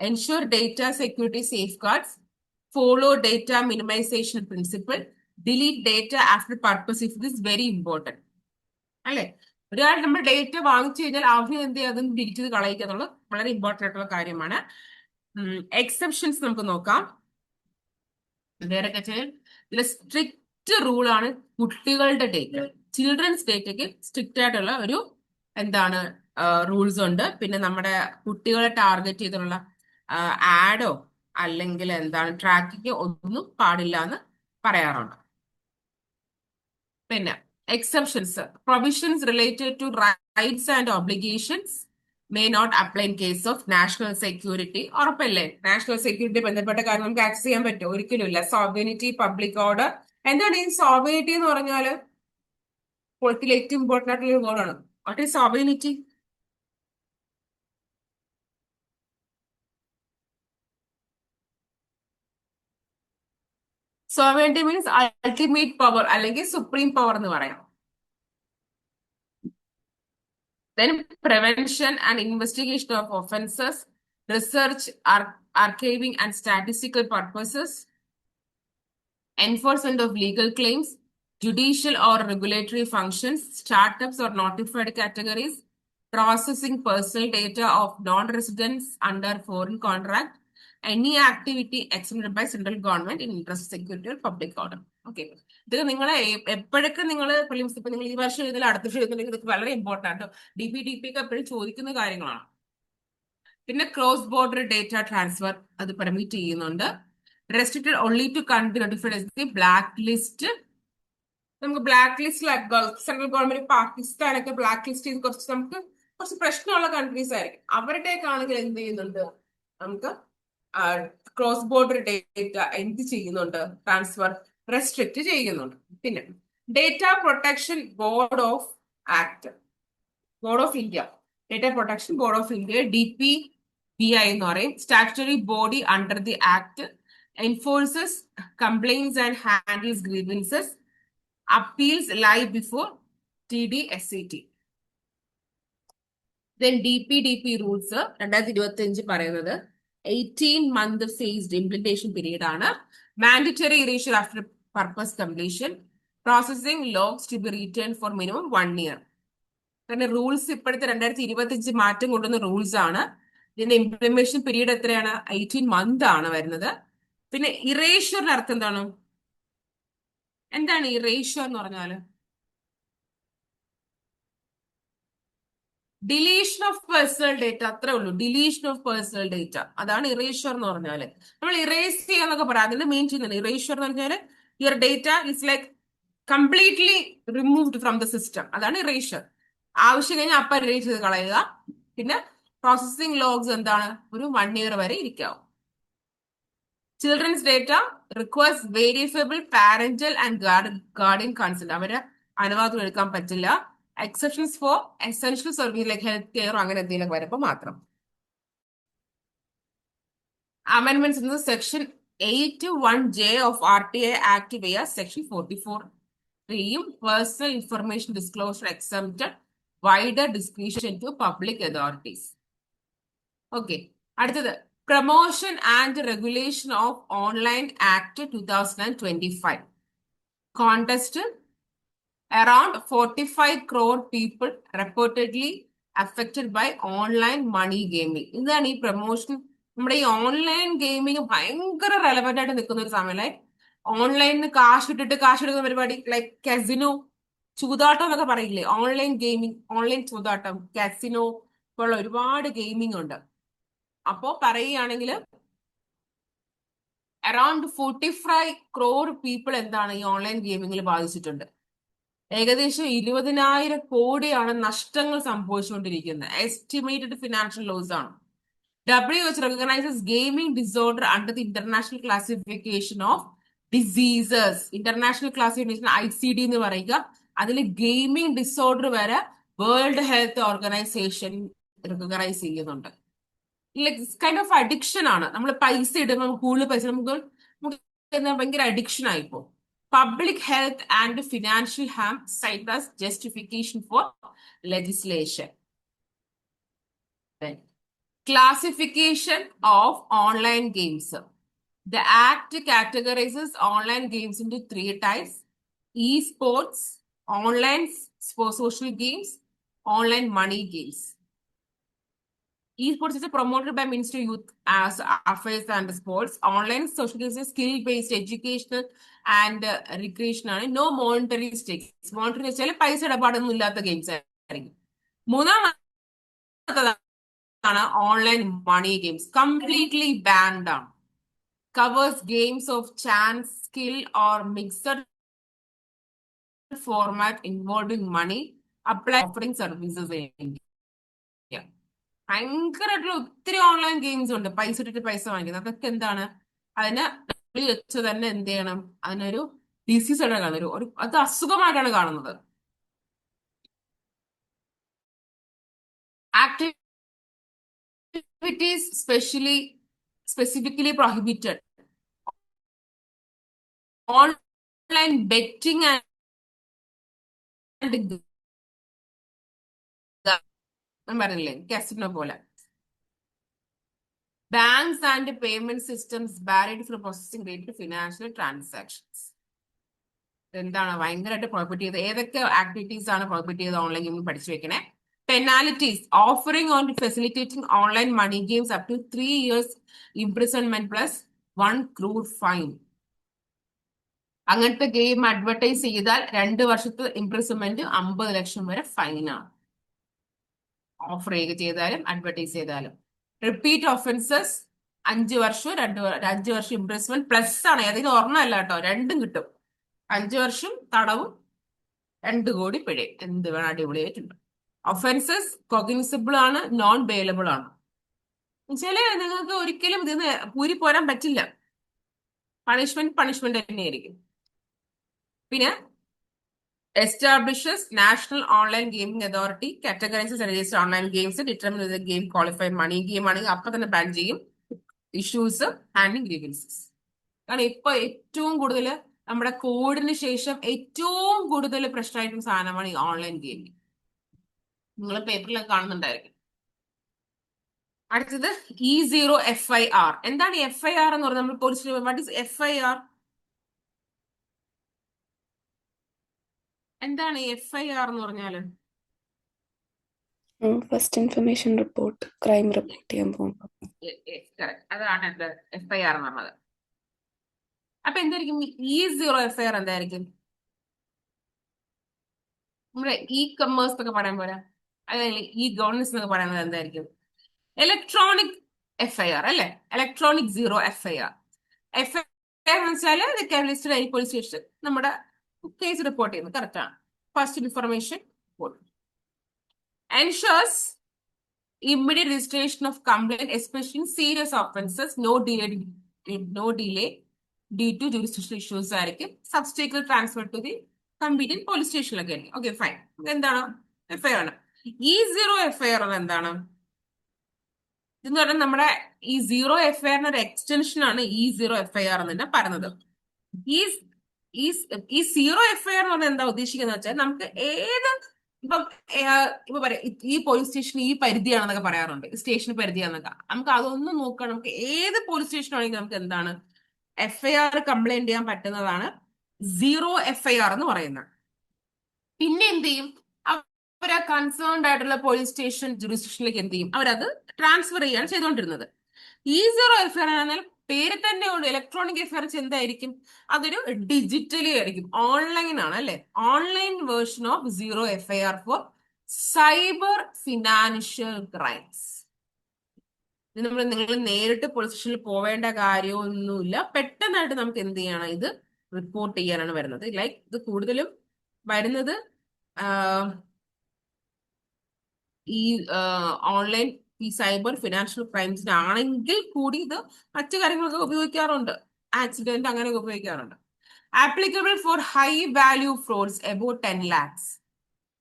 S2: ensure data security safeguards, follow data minimization principle, delete data after purpose if this is very important. അല്ലെ? ഒരാൾ നമ്മൾ ഡേറ്റ വാങ്ങിച്ചു കഴിഞ്ഞാൽ അവന് എന്ത് ചെയ്യാം? അതൊന്ന് ഡിലീറ്റ് ചെയ്ത് കളയിക്കുക എന്നുള്ളത് വളരെ ഇമ്പോർട്ടൻ്റ് ആയിട്ടുള്ള കാര്യമാണ്. എക്സെപ്ഷൻസ് നമുക്ക് നോക്കാം. വേറൊക്കെ ഇതിൽ സ്ട്രിക്റ്റ് റൂളാണ് കുട്ടികളുടെ ഡേറ്റ, ചിൽഡ്രൻസ് ഡേറ്റയ്ക്ക് സ്ട്രിക്റ്റ് ആയിട്ടുള്ള ഒരു എന്താണ് റൂൾസ് ഉണ്ട്. പിന്നെ നമ്മുടെ കുട്ടികളെ ടാർഗറ്റ് ചെയ്തിട്ടുള്ള ആഡോ അല്ലെങ്കിൽ എന്താണ് ട്രാക്കിങ്ങോ ഒന്നും പാടില്ല എന്ന് പറയാറുണ്ട്. പിന്നെ exceptions, provisions related to rights and obligations may not apply in case of national security. ഉറപ്പല്ലേ? നാഷണൽ സെക്യൂരിറ്റി ബന്ധപ്പെട്ട കാര്യം നമുക്ക് ആക്സസ് ചെയ്യാൻ പറ്റുമോ? ഒരിക്കലും ഇല്ല. Sovereignty, public order. എന്താണ് ഈ സോവറിനിറ്റി എന്ന് പറഞ്ഞാല്? പൊളിറ്റിക്കൽ ഏറ്റവും ഇമ്പോർട്ടൻ്റ് ആയിട്ടുള്ള ഒരു വേർഡാണ്. What is sovereignty? Sovereignty means ultimate power അല്ലെങ്കിൽ സുപ്രീം പവർ എന്ന് പറയാം. Then prevention and investigation of offenses, research, archiving and statistical purposes, enforcement of legal claims, judicial or regulatory functions, startups or notified categories, processing personal data of non-residents under foreign contract, any activity exempted by central government in interest of security or public order. Okay. ഇത് നിങ്ങളെ എപ്പോഴൊക്കെ നിങ്ങൾ prelims ഇപ്പൊ നിങ്ങൾ ഈ വർഷം എഴുതില്ല അടുത്ത വർഷം എഴുതുന്നുണ്ടെങ്കിൽ ഇതൊക്കെ വളരെ ഇമ്പോർട്ടൻ്റ് ആണ്. DP ഒക്കെ എപ്പോഴും ചോദിക്കുന്ന കാര്യങ്ങളാണ്. പിന്നെ ക്രോസ് ബോർഡർ ഡേറ്റ ട്രാൻസ്ഫർ അത് പെർമിറ്റ് ചെയ്യുന്നുണ്ട്. Restricted only to country notified black list. നമുക്ക് ബ്ലാക്ക് ലിസ്റ്റിൽ സെൻട്രൽ ഗവൺമെന്റ് പാകിസ്ഥാനൊക്കെ ബ്ലാക്ക് ലിസ്റ്റ് ചെയ്ത് കുറച്ച് പ്രശ്നമുള്ള കൺട്രീസ് ആയിരിക്കും. അവരുടെയൊക്കെ ആണെങ്കിൽ എന്ത് ചെയ്യുന്നുണ്ട്? നമുക്ക് ക്രോസ് ബോർഡർ ഡേറ്റ എന്ത് ചെയ്യുന്നുണ്ട്? ട്രാൻസ്ഫർ റെസ്ട്രിക്റ്റ് ചെയ്യുന്നുണ്ട്. പിന്നെ data protection board of India, data protection board of India DPBI എന്ന് പറയും. Statutory body under the act, enforces complaints and handles grievances, appeals lie before TDSAT. Then DPDP rules 2025 പറയുന്നത് 18-month phased implementation period ആണ്. Mandatory erasure after purpose completion, processing logs to be retained for minimum 1 year. കാരണം rules ഇപ്പോഴത്തെ 2025 മാറ്റം കൊണ്ടുവന്ന rules ആണ്. ഇതിന്റെ implementation period എത്രയാണ്? 18 month ആണ് വരുന്നത്. പിന്നെ ഇറേഷറിന്റെ അർത്ഥം എന്താണ്? ഇറേഷർ എന്ന് പറഞ്ഞാല്? ഡിലീഷൻ ഓഫ് പേഴ്സണൽ ഡേറ്റ, അത്രേ ഉള്ളൂ. ഡിലീഷൻ ഓഫ് പേഴ്സണൽ ഡേറ്റ, അതാണ് ഇറേഷർ എന്ന് പറഞ്ഞാല്. നമ്മൾ ഇറേസ് ചെയ്യാന്നൊക്കെ പറയാം, അതിന്റെ മെയിൻ ചെയ്യുന്നുണ്ട്. ഇറേഷർ എന്ന് പറഞ്ഞാല് your data is like completely removed from the system, അതാണ് ഇറേഷർ. ആവശ്യം കഴിഞ്ഞാൽ അപ്പം ഇറേസ് ചെയ്ത് കളയുക. പിന്നെ പ്രോസസിംഗ് ലോഗ്സ് എന്താണ്? ഒരു 1 year വരെ ഇരിക്കാവും. Children's data requires variable parental and guardian consent. അവരെ അനുവാദം എടുക്കാൻ പറ്റില്ല. Exceptions for essential service like health care അങ്ങനെ എന്തെങ്കിലും വരുമ്പോൾ മാത്രം. Amendments in the Section 81J of RTA Act via Section 44(3) personal information disclosure exempted wider discretion to public authorities. Okay. അടുത്തത് Promotion and Regulation of Online Act 2025. Contested around 45 crore people reportedly affected by online money gaming. ഇതാണ് ഈ promotion. നമ്മുടെ ഈ online gaming ഭയങ്കര relevant ആയിട്ട് നിൽക്കുന്ന ഒരു സമയം. ലൈക്ക് ഓൺലൈനിൽ കാശ് എടുക്കുന്ന പരിപാടി, ലൈക്ക് കസിനോ, ചൂതാട്ടം എന്നൊക്കെ പറയില്ലേ, ഓൺലൈൻ ഗെയിമിങ്, ഓൺലൈൻ ചൂതാട്ടം, കസിനോ പോലുള്ള ഒരുപാട് ഗെയിമിംഗ് ഉണ്ട്. അപ്പോ പറയുകയാണെങ്കിൽ അറൌണ്ട് 45 crore പീപ്പിൾ എന്താണ് ഈ ഓൺലൈൻ ഗെയിമിങ്ങിൽ ബാധിച്ചിട്ടുണ്ട്. ഏകദേശം 20,000 കോടിയാണ് നഷ്ടങ്ങൾ സംഭവിച്ചുകൊണ്ടിരിക്കുന്നത്. എസ്റ്റിമേറ്റഡ് ഫിനാൻഷ്യൽ ലോസ് ആണ്. WHO recognizes gaming disorder under the International Classification of Diseases. International classification ICD എന്ന് പറയുക. അതിൽ ഗെയിമിംഗ് ഡിസോർഡർ വരെ വേൾഡ് ഹെൽത്ത് ഓർഗനൈസേഷൻ റെക്കഗ്നൈസ് ചെയ്യുന്നുണ്ട്. കൈൻഡ് ഓഫ് അഡിക്ഷൻ ആണ്. നമ്മൾ പൈസ ഇടുമ്പോൾ കൂടുതൽ പൈസ നമുക്ക് ഭയങ്കര അഡിക്ഷൻ ആയിപ്പോ. Public health and financial harm cited as justification for legislation. Then, classification of online games. The Act categorizes online games into 3 types: e-sports, online social games, online money games. E-sports is promoted by Ministry of Youth Affairs and Sports. Online social games is skill-based, educational and recreational. No monetary stakes. Monetary വെച്ചാൽ പൈസ ഇടപാടൊന്നും ഇല്ലാത്ത games ആയിരിക്കും. മൂന്നാമതാണ് online money games. Completely banned ആണ്. Covers games of chance, skill or mixed format involving money, apply offering services in India. ഭയങ്കരമായിട്ടുള്ള ഒത്തിരി online games ഉണ്ട്, പൈസ ഇട്ടിട്ട് പൈസ വാങ്ങിക്കുന്നത്. അതൊക്കെ എന്താണ്, അതിനെ വെച്ച് തന്നെ എന്ത് ചെയ്യണം, അതിനൊരു ഡിസീസ് ആയിട്ടാണ് കാണുന്നത്, അത് അസുഖമായിട്ടാണ് കാണുന്നത്. Activities specifically prohibited. Online betting and പറഞ്ഞില്ലേ കാസിനോ പോലെ. Banks and payment systems barred from processing related financial transactions. എന്താണ് ഭയങ്കരമായിട്ട് പ്രോഹിബിറ്റ് ചെയ്ത്, ഏതൊക്കെ ആക്ടിവിറ്റീസ് ആണ് പ്രോഹിബിറ്റ് ചെയ്ത് ഓൺലൈൻ ഗെയിമിൽ പഠിച്ചു വെക്കണേ. Penalties: offering on facilitating online money games up to 3 years imprisonment plus 1 crore fine. അങ്ങനത്തെ ഗെയിം അഡ്വർടൈസ് ചെയ്താൽ 2 വർഷത്തെ ഇംപ്രിസൺമെന്റ്, 50 ലക്ഷം വരെ ഫൈനാണ്. ഓഫർ ചെയ്താലും അഡ്വർടൈസ് ചെയ്താലും. റിപ്പീറ്റ് ഒഫൻസസ് 5 വർഷം 5 വർഷം ഇംപ്രിസ്മെന്റ് പ്ലസ് ആണ്. ഏതെങ്കിലും ഒരെണ്ണമല്ല കേട്ടോ, രണ്ടും കിട്ടും. 5 വർഷം തടവും 2 കോടി പിഴ, എന്ത് വേണം, അടിപൊളിയായിട്ടുണ്ട്. ഒഫൻസസ് കോഗ്നിസിബിൾ ആണ്, നോൺ ബെയിലബിൾ ആണ്. എന്നുവെച്ചാല് നിങ്ങൾക്ക് ഒരിക്കലും ഇതിന് പൂരി പോരാൻ പറ്റില്ല. പണിഷ്മെന്റ് തന്നെയായിരിക്കും. പിന്നെ establishes National Online Gaming Authority, categorizes and registers online games, determine whether the game qualified money game ആണെങ്കിൽ അപ്പൊ തന്നെ ബാൻ ചെയ്യും. Issues, handling grievances. കാരണം ഇപ്പൊ ഏറ്റവും കൂടുതൽ നമ്മുടെ കോവിഡിന് ശേഷം ഏറ്റവും കൂടുതൽ പ്രശ്നമായിട്ടുള്ള സാധനമാണ് ഈ ഓൺലൈൻ ഗെയിമിംഗ്. നിങ്ങൾ പേപ്പറിലൊക്കെ കാണുന്നുണ്ടായിരിക്കും. അടുത്തത് E0 FIR. എന്താണ് FIR എന്ന് പറഞ്ഞാൽ? നമ്മൾ പോലീസ്, വാട്ട് ഈസ് FIR? എന്താണ് FIR എന്ന് പറഞ്ഞാല്?
S3: First information report, crime report ചെയ്യാൻ പോകുമ്പോൾ.
S2: അതാണ് എന്ത് FIR എന്ന് പറഞ്ഞത്. അപ്പൊ എന്തായിരിക്കും E0 FIR? എന്തായിരിക്കും? നമ്മുടെ e-commerce എന്നൊക്കെ പറയാൻ പോരാ, അതായത് ഗവർണൻസ് എന്നൊക്കെ പറയുന്നത് എന്തായിരിക്കും? ഇലക്ട്രോണിക് FIR അല്ലെ, ഇലക്ട്രോണിക് സീറോ FIR. FIR എന്ന് വെച്ചാൽ പോലീസ് സ്റ്റേഷൻ നമ്മുടെ കേസ് റിപ്പോർട്ട് ചെയ്യുന്നത്. കറക്റ്റ് ആണ്. First information report ensures immediate registration of complaint, especially in serious offenses. No delay due to jurisdictional issues ആയിരിക്കും. Subsequent transfer to the companion police സ്റ്റേഷനിലൊക്കെ ആയിരിക്കും. Okay fine. എന്താണ് FIR ആണ്. E0 FIR എന്താണ് എന്ന് പറഞ്ഞാൽ നമ്മുടെ ഈ 0 എഫ്ഐആറിന്റെ ഒരു എക്സ്റ്റൻഷൻ ആണ് E0 എഫ്ഐആർ എന്ന് തന്നെ പറയുന്നത്. ഈ ഈ ഈ 0 എഫ്ഐആർ എന്ന് പറഞ്ഞാൽ എന്താ ഉദ്ദേശിക്കുന്നത് വെച്ചാൽ നമുക്ക് ഏത് ഇപ്പം ഇപ്പൊ പറയാം ഈ പോലീസ് സ്റ്റേഷൻ ഈ പരിധിയാണെന്നൊക്കെ പറയാറുണ്ട്, സ്റ്റേഷൻ പരിധിയാന്നൊക്കെ. നമുക്ക് അതൊന്നും നോക്കാം. നമുക്ക് ഏത് പോലീസ് സ്റ്റേഷൻ ആണെങ്കിലും നമുക്ക് എന്താണ് എഫ്ഐആർ കംപ്ലൈന്റ് ചെയ്യാൻ പറ്റുന്നതാണ് 0 എഫ്ഐആർ എന്ന് പറയുന്നത്. പിന്നെ എന്ത് ചെയ്യും, അവർ ആ കൺസേൺഡ് ആയിട്ടുള്ള പോലീസ് സ്റ്റേഷൻ ജുറിസ്ഡിക്ഷനിലേക്ക് എന്ത് ചെയ്യും, അവരത് ട്രാൻസ്ഫർ ചെയ്യാണ് ചെയ്തുകൊണ്ടിരുന്നത്. E0 എഫ്ഐആർ എന്നാൽ പേര് തന്നെ ഉണ്ട്, ഇലക്ട്രോണിക് എഫ്ഐആർ എന്തായിരിക്കും, അതൊരു ഡിജിറ്റലി ആയിരിക്കും, ഓൺലൈൻ ആണ് അല്ലെ. Online version of 0 FIR for cyber financial crimes. നിങ്ങൾ നേരിട്ട് പോലീസ് സ്റ്റേഷനിൽ പോവേണ്ട കാര്യമൊന്നുമില്ല. പെട്ടെന്നായിട്ട് നമുക്ക് എന്ത് ചെയ്യണം, ഇത് റിപ്പോർട്ട് ചെയ്യാനാണ് വരുന്നത്. ലൈക്ക് ഇത് കൂടുതലും വരുന്നത് ഈ ഓൺലൈൻ ഈ സൈബർ ഫിനാൻഷ്യൽ ക്രൈംസിനാണെങ്കിൽ കൂടി ഇത് മറ്റു കാര്യങ്ങളൊക്കെ ഉപയോഗിക്കാറുണ്ട്, ആക്സിഡന്റ് അങ്ങനെയൊക്കെ ഉപയോഗിക്കാറുണ്ട്. Applicable for high value frauds about 10 lakhs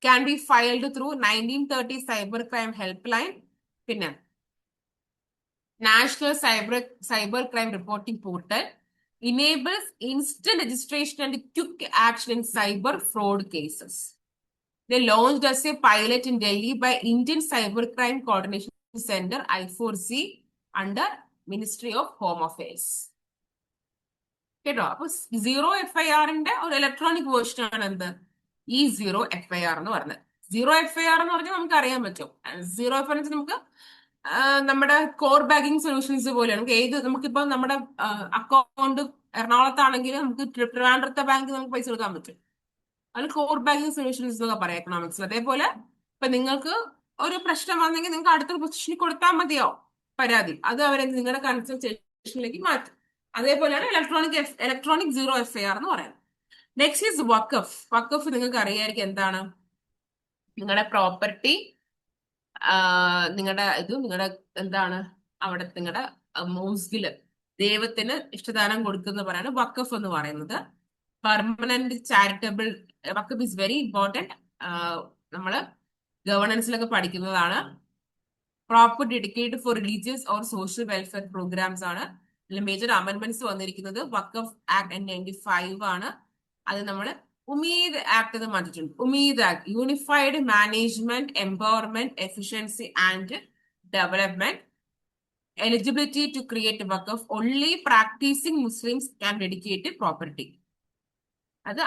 S2: can be filed through 1930 cyber crime helpline. പിന്നെ national cyber crime reporting portal enables instant registration and quick action in cyber fraud cases. They launched as a pilot in Delhi by Indian Cybercrime Coordination Center I4C under Ministry of Home Affairs. കേട്ടോ, അപ്പൊ 0 എഫ്ഐആറിന്റെ ഒരു electronic version ആണ് എന്ത് E0 FIR എന്ന് പറഞ്ഞത്. 0 FIR എന്ന് പറഞ്ഞാൽ നമുക്ക് അറിയാൻ പറ്റും. 0 എഫ്ഐആർ നമുക്ക് നമ്മുടെ കോർ ബാങ്കിങ് സൊല്യൂഷൻസ് പോലെയാണ്. നമുക്കിപ്പോ നമ്മുടെ അക്കൗണ്ട് എറണാകുളത്താണെങ്കിൽ നമുക്ക് ട്രിവാൻഡ്രത്തെ ബാങ്കിൽ നമുക്ക് പൈസ എടുക്കാൻ പറ്റും. അത് കോർ ബാങ്കിങ് സൊല്യൂഷൻസ് എന്നൊക്കെ പറയാം എക്കണോമിക്സിൽ. അതേപോലെ ഇപ്പൊ നിങ്ങൾക്ക് ഒരു പ്രശ്നം വന്നെങ്കിൽ നിങ്ങൾക്ക് അടുത്തൊരു പൊസിഷനിൽ കൊടുത്താൽ മതിയോ പരാതി, അത് അവരെ നിങ്ങളുടെ കൺസേൺ സ്റ്റേഷനിലേക്ക് മാറ്റും. അതേപോലെയാണ് ഇലക്ട്രോണിക് 0 എഫ്ഐആർ എന്ന് പറയുന്നത്. നെക്സ്റ്റ് ഈസ് വഖഫ്. വഖഫ് നിങ്ങൾക്ക് അറിയായിരിക്കും എന്താണ്, നിങ്ങളുടെ പ്രോപ്പർട്ടി നിങ്ങളുടെ എന്താണ് അവിടെ നിങ്ങളുടെ മോസ്കില് ദൈവത്തിന് ഇഷ്ടദാനം കൊടുക്കുന്ന പറയാണ് വഖഫ് എന്ന് പറയുന്നത്. Permanent charitable waqf is very important. നമ്മള് ഗവേണൻസിലൊക്കെ പഠിക്കുന്നതാണ്. Property dedicated for religious or social welfare programmes ആണ്. ഇതിൽ മേജർ അമെന്റ്മെന്റ്സ് വന്നിരിക്കുന്നത് വഖഫ് ആക്ട് 95 ആണ്. അത് നമ്മൾ ഉമീദ് ആക്ട് എന്ന് മാറ്റിയിട്ടുണ്ട്. Umeed act unified management empowerment efficiency and development. Eligibility to create waqf only practising Muslims can dedicate property. അത്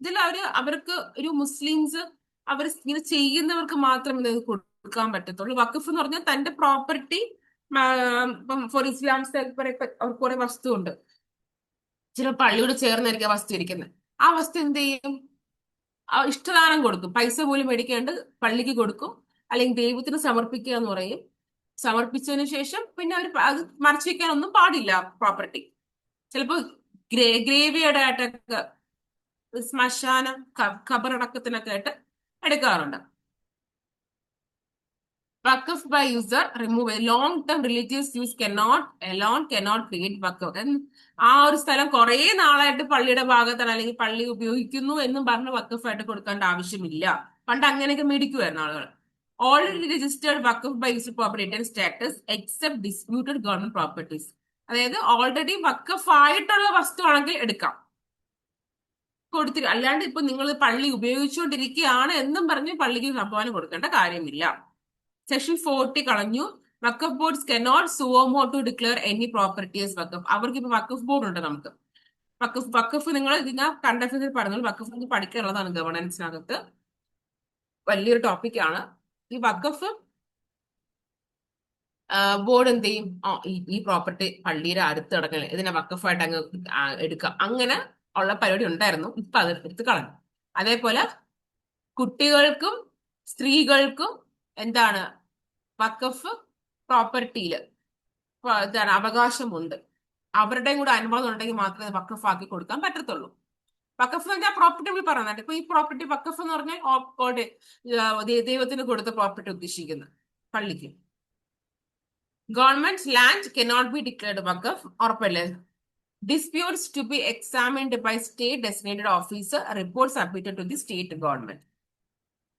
S2: ഇതിൽ അവർക്ക് ഒരു മുസ്ലിംസ് അവർ ഇങ്ങനെ ചെയ്യുന്നവർക്ക് മാത്രമേ ഇത് കൊടുക്കാൻ പറ്റത്തുള്ളൂ. വഖഫ് എന്ന് പറഞ്ഞാൽ തന്റെ പ്രോപ്പർട്ടി, ഇപ്പം ഫോർ ഇസ്ലാംസ് അവർക്ക് കുറെ വസ്തു ഉണ്ട്, ചില പള്ളിയോട് ചേർന്നായിരിക്കും ആ വസ്തു ഇരിക്കുന്നത്. ആ വസ്തു എന്ത് ചെയ്യും, ഇഷ്ടദാനം കൊടുക്കും, പൈസ പോലും മേടിക്കാണ്ട് പള്ളിക്ക് കൊടുക്കും, അല്ലെങ്കിൽ ദൈവത്തിന് സമർപ്പിക്കുക എന്ന് പറയും. സമർപ്പിച്ചതിന് ശേഷം പിന്നെ അവർ അത് മറച്ചു വെക്കാനൊന്നും പാടില്ല പ്രോപ്പർട്ടി. ചിലപ്പോ ഗ്രേവിയുടെ ആയിട്ടൊക്കെ ശ്മശാനം ഖബറടക്കത്തിനൊക്കെ ആയിട്ട് എടുക്കാറുണ്ട്. വഖഫ് by user remove a long term religious use cannot create വഖഫ്. ആ ഒരു സ്ഥലം കുറെ നാളായിട്ട് പള്ളിയുടെ ഭാഗത്താണ് അല്ലെങ്കിൽ പള്ളി ഉപയോഗിക്കുന്നു എന്നും പറഞ്ഞ് വഖഫായിട്ട് കൊടുക്കേണ്ട ആവശ്യമില്ല. പണ്ട് അങ്ങനെയൊക്കെ മേടിക്കുമായിരുന്നു ആളുകൾ. Already registered Waqf by user property and status except disputed government properties. അതായത് ഓൾറെഡി വഖഫ് ആയിട്ടുള്ള വസ്തുവാണെങ്കിൽ എടുക്കാം, കൊടുത്തില്ല. അല്ലാണ്ട് ഇപ്പൊ നിങ്ങൾ പള്ളി ഉപയോഗിച്ചുകൊണ്ടിരിക്കുകയാണ് എന്നും പറഞ്ഞ് പള്ളിക്ക് സംഭാവന കൊടുക്കേണ്ട കാര്യമില്ല. സെക്ഷൻ 40 കളഞ്ഞു. വഖഫ് boards cannot suo motu to declare any property as വഖഫ്. അവർക്ക് ഇപ്പൊ വഖഫ് ബോർഡ് ഉണ്ട്. നമുക്ക് വഖഫ് നിങ്ങൾ ഇതിനാ കണ്ടഫിൽ പറഞ്ഞു, വഖഫ് പഠിക്കാനുള്ളതാണ് ഗവർണൻസിനകത്ത്, വലിയൊരു ടോപ്പിക്കാണ്. ഈ വഖഫ് ബോർഡ് എന്ത് ചെയ്യും, ഈ പ്രോപ്പർട്ടി പള്ളിയുടെ അടുത്ത് കിടക്കണേ ഇതിനെ വഖഫായിട്ട് അങ്ങ് എടുക്കാം, അങ്ങനെ ഉള്ള പരിപാടി ഉണ്ടായിരുന്നു. ഇപ്പൊ അത് എടുത്ത് കളഞ്ഞു. അതേപോലെ കുട്ടികൾക്കും സ്ത്രീകൾക്കും എന്താണ് വഖഫ് പ്രോപ്പർട്ടിയിൽ എന്താണ് അവകാശമുണ്ട്. അവരുടെയും കൂടെ അനുവാദം ഉണ്ടെങ്കിൽ മാത്രമേ വഖഫ് ആക്കി കൊടുക്കാൻ പറ്റത്തുള്ളൂ. വഖഫ് എന്ന് പറഞ്ഞാൽ പ്രോപ്പർട്ടി പറയുന്നുണ്ട്. ഇപ്പൊ ഈ പ്രോപ്പർട്ടി വഖഫ് എന്ന് പറഞ്ഞാൽ ദൈവത്തിന് കൊടുത്ത പ്രോപ്പർട്ടി ഉദ്ദേശിക്കുന്നത് പള്ളിക്ക്. Government land cannot be declared വഖഫ്. ഉറപ്പല്ലേ, disputes to be examined by state designated officer, reports submitted to the state government.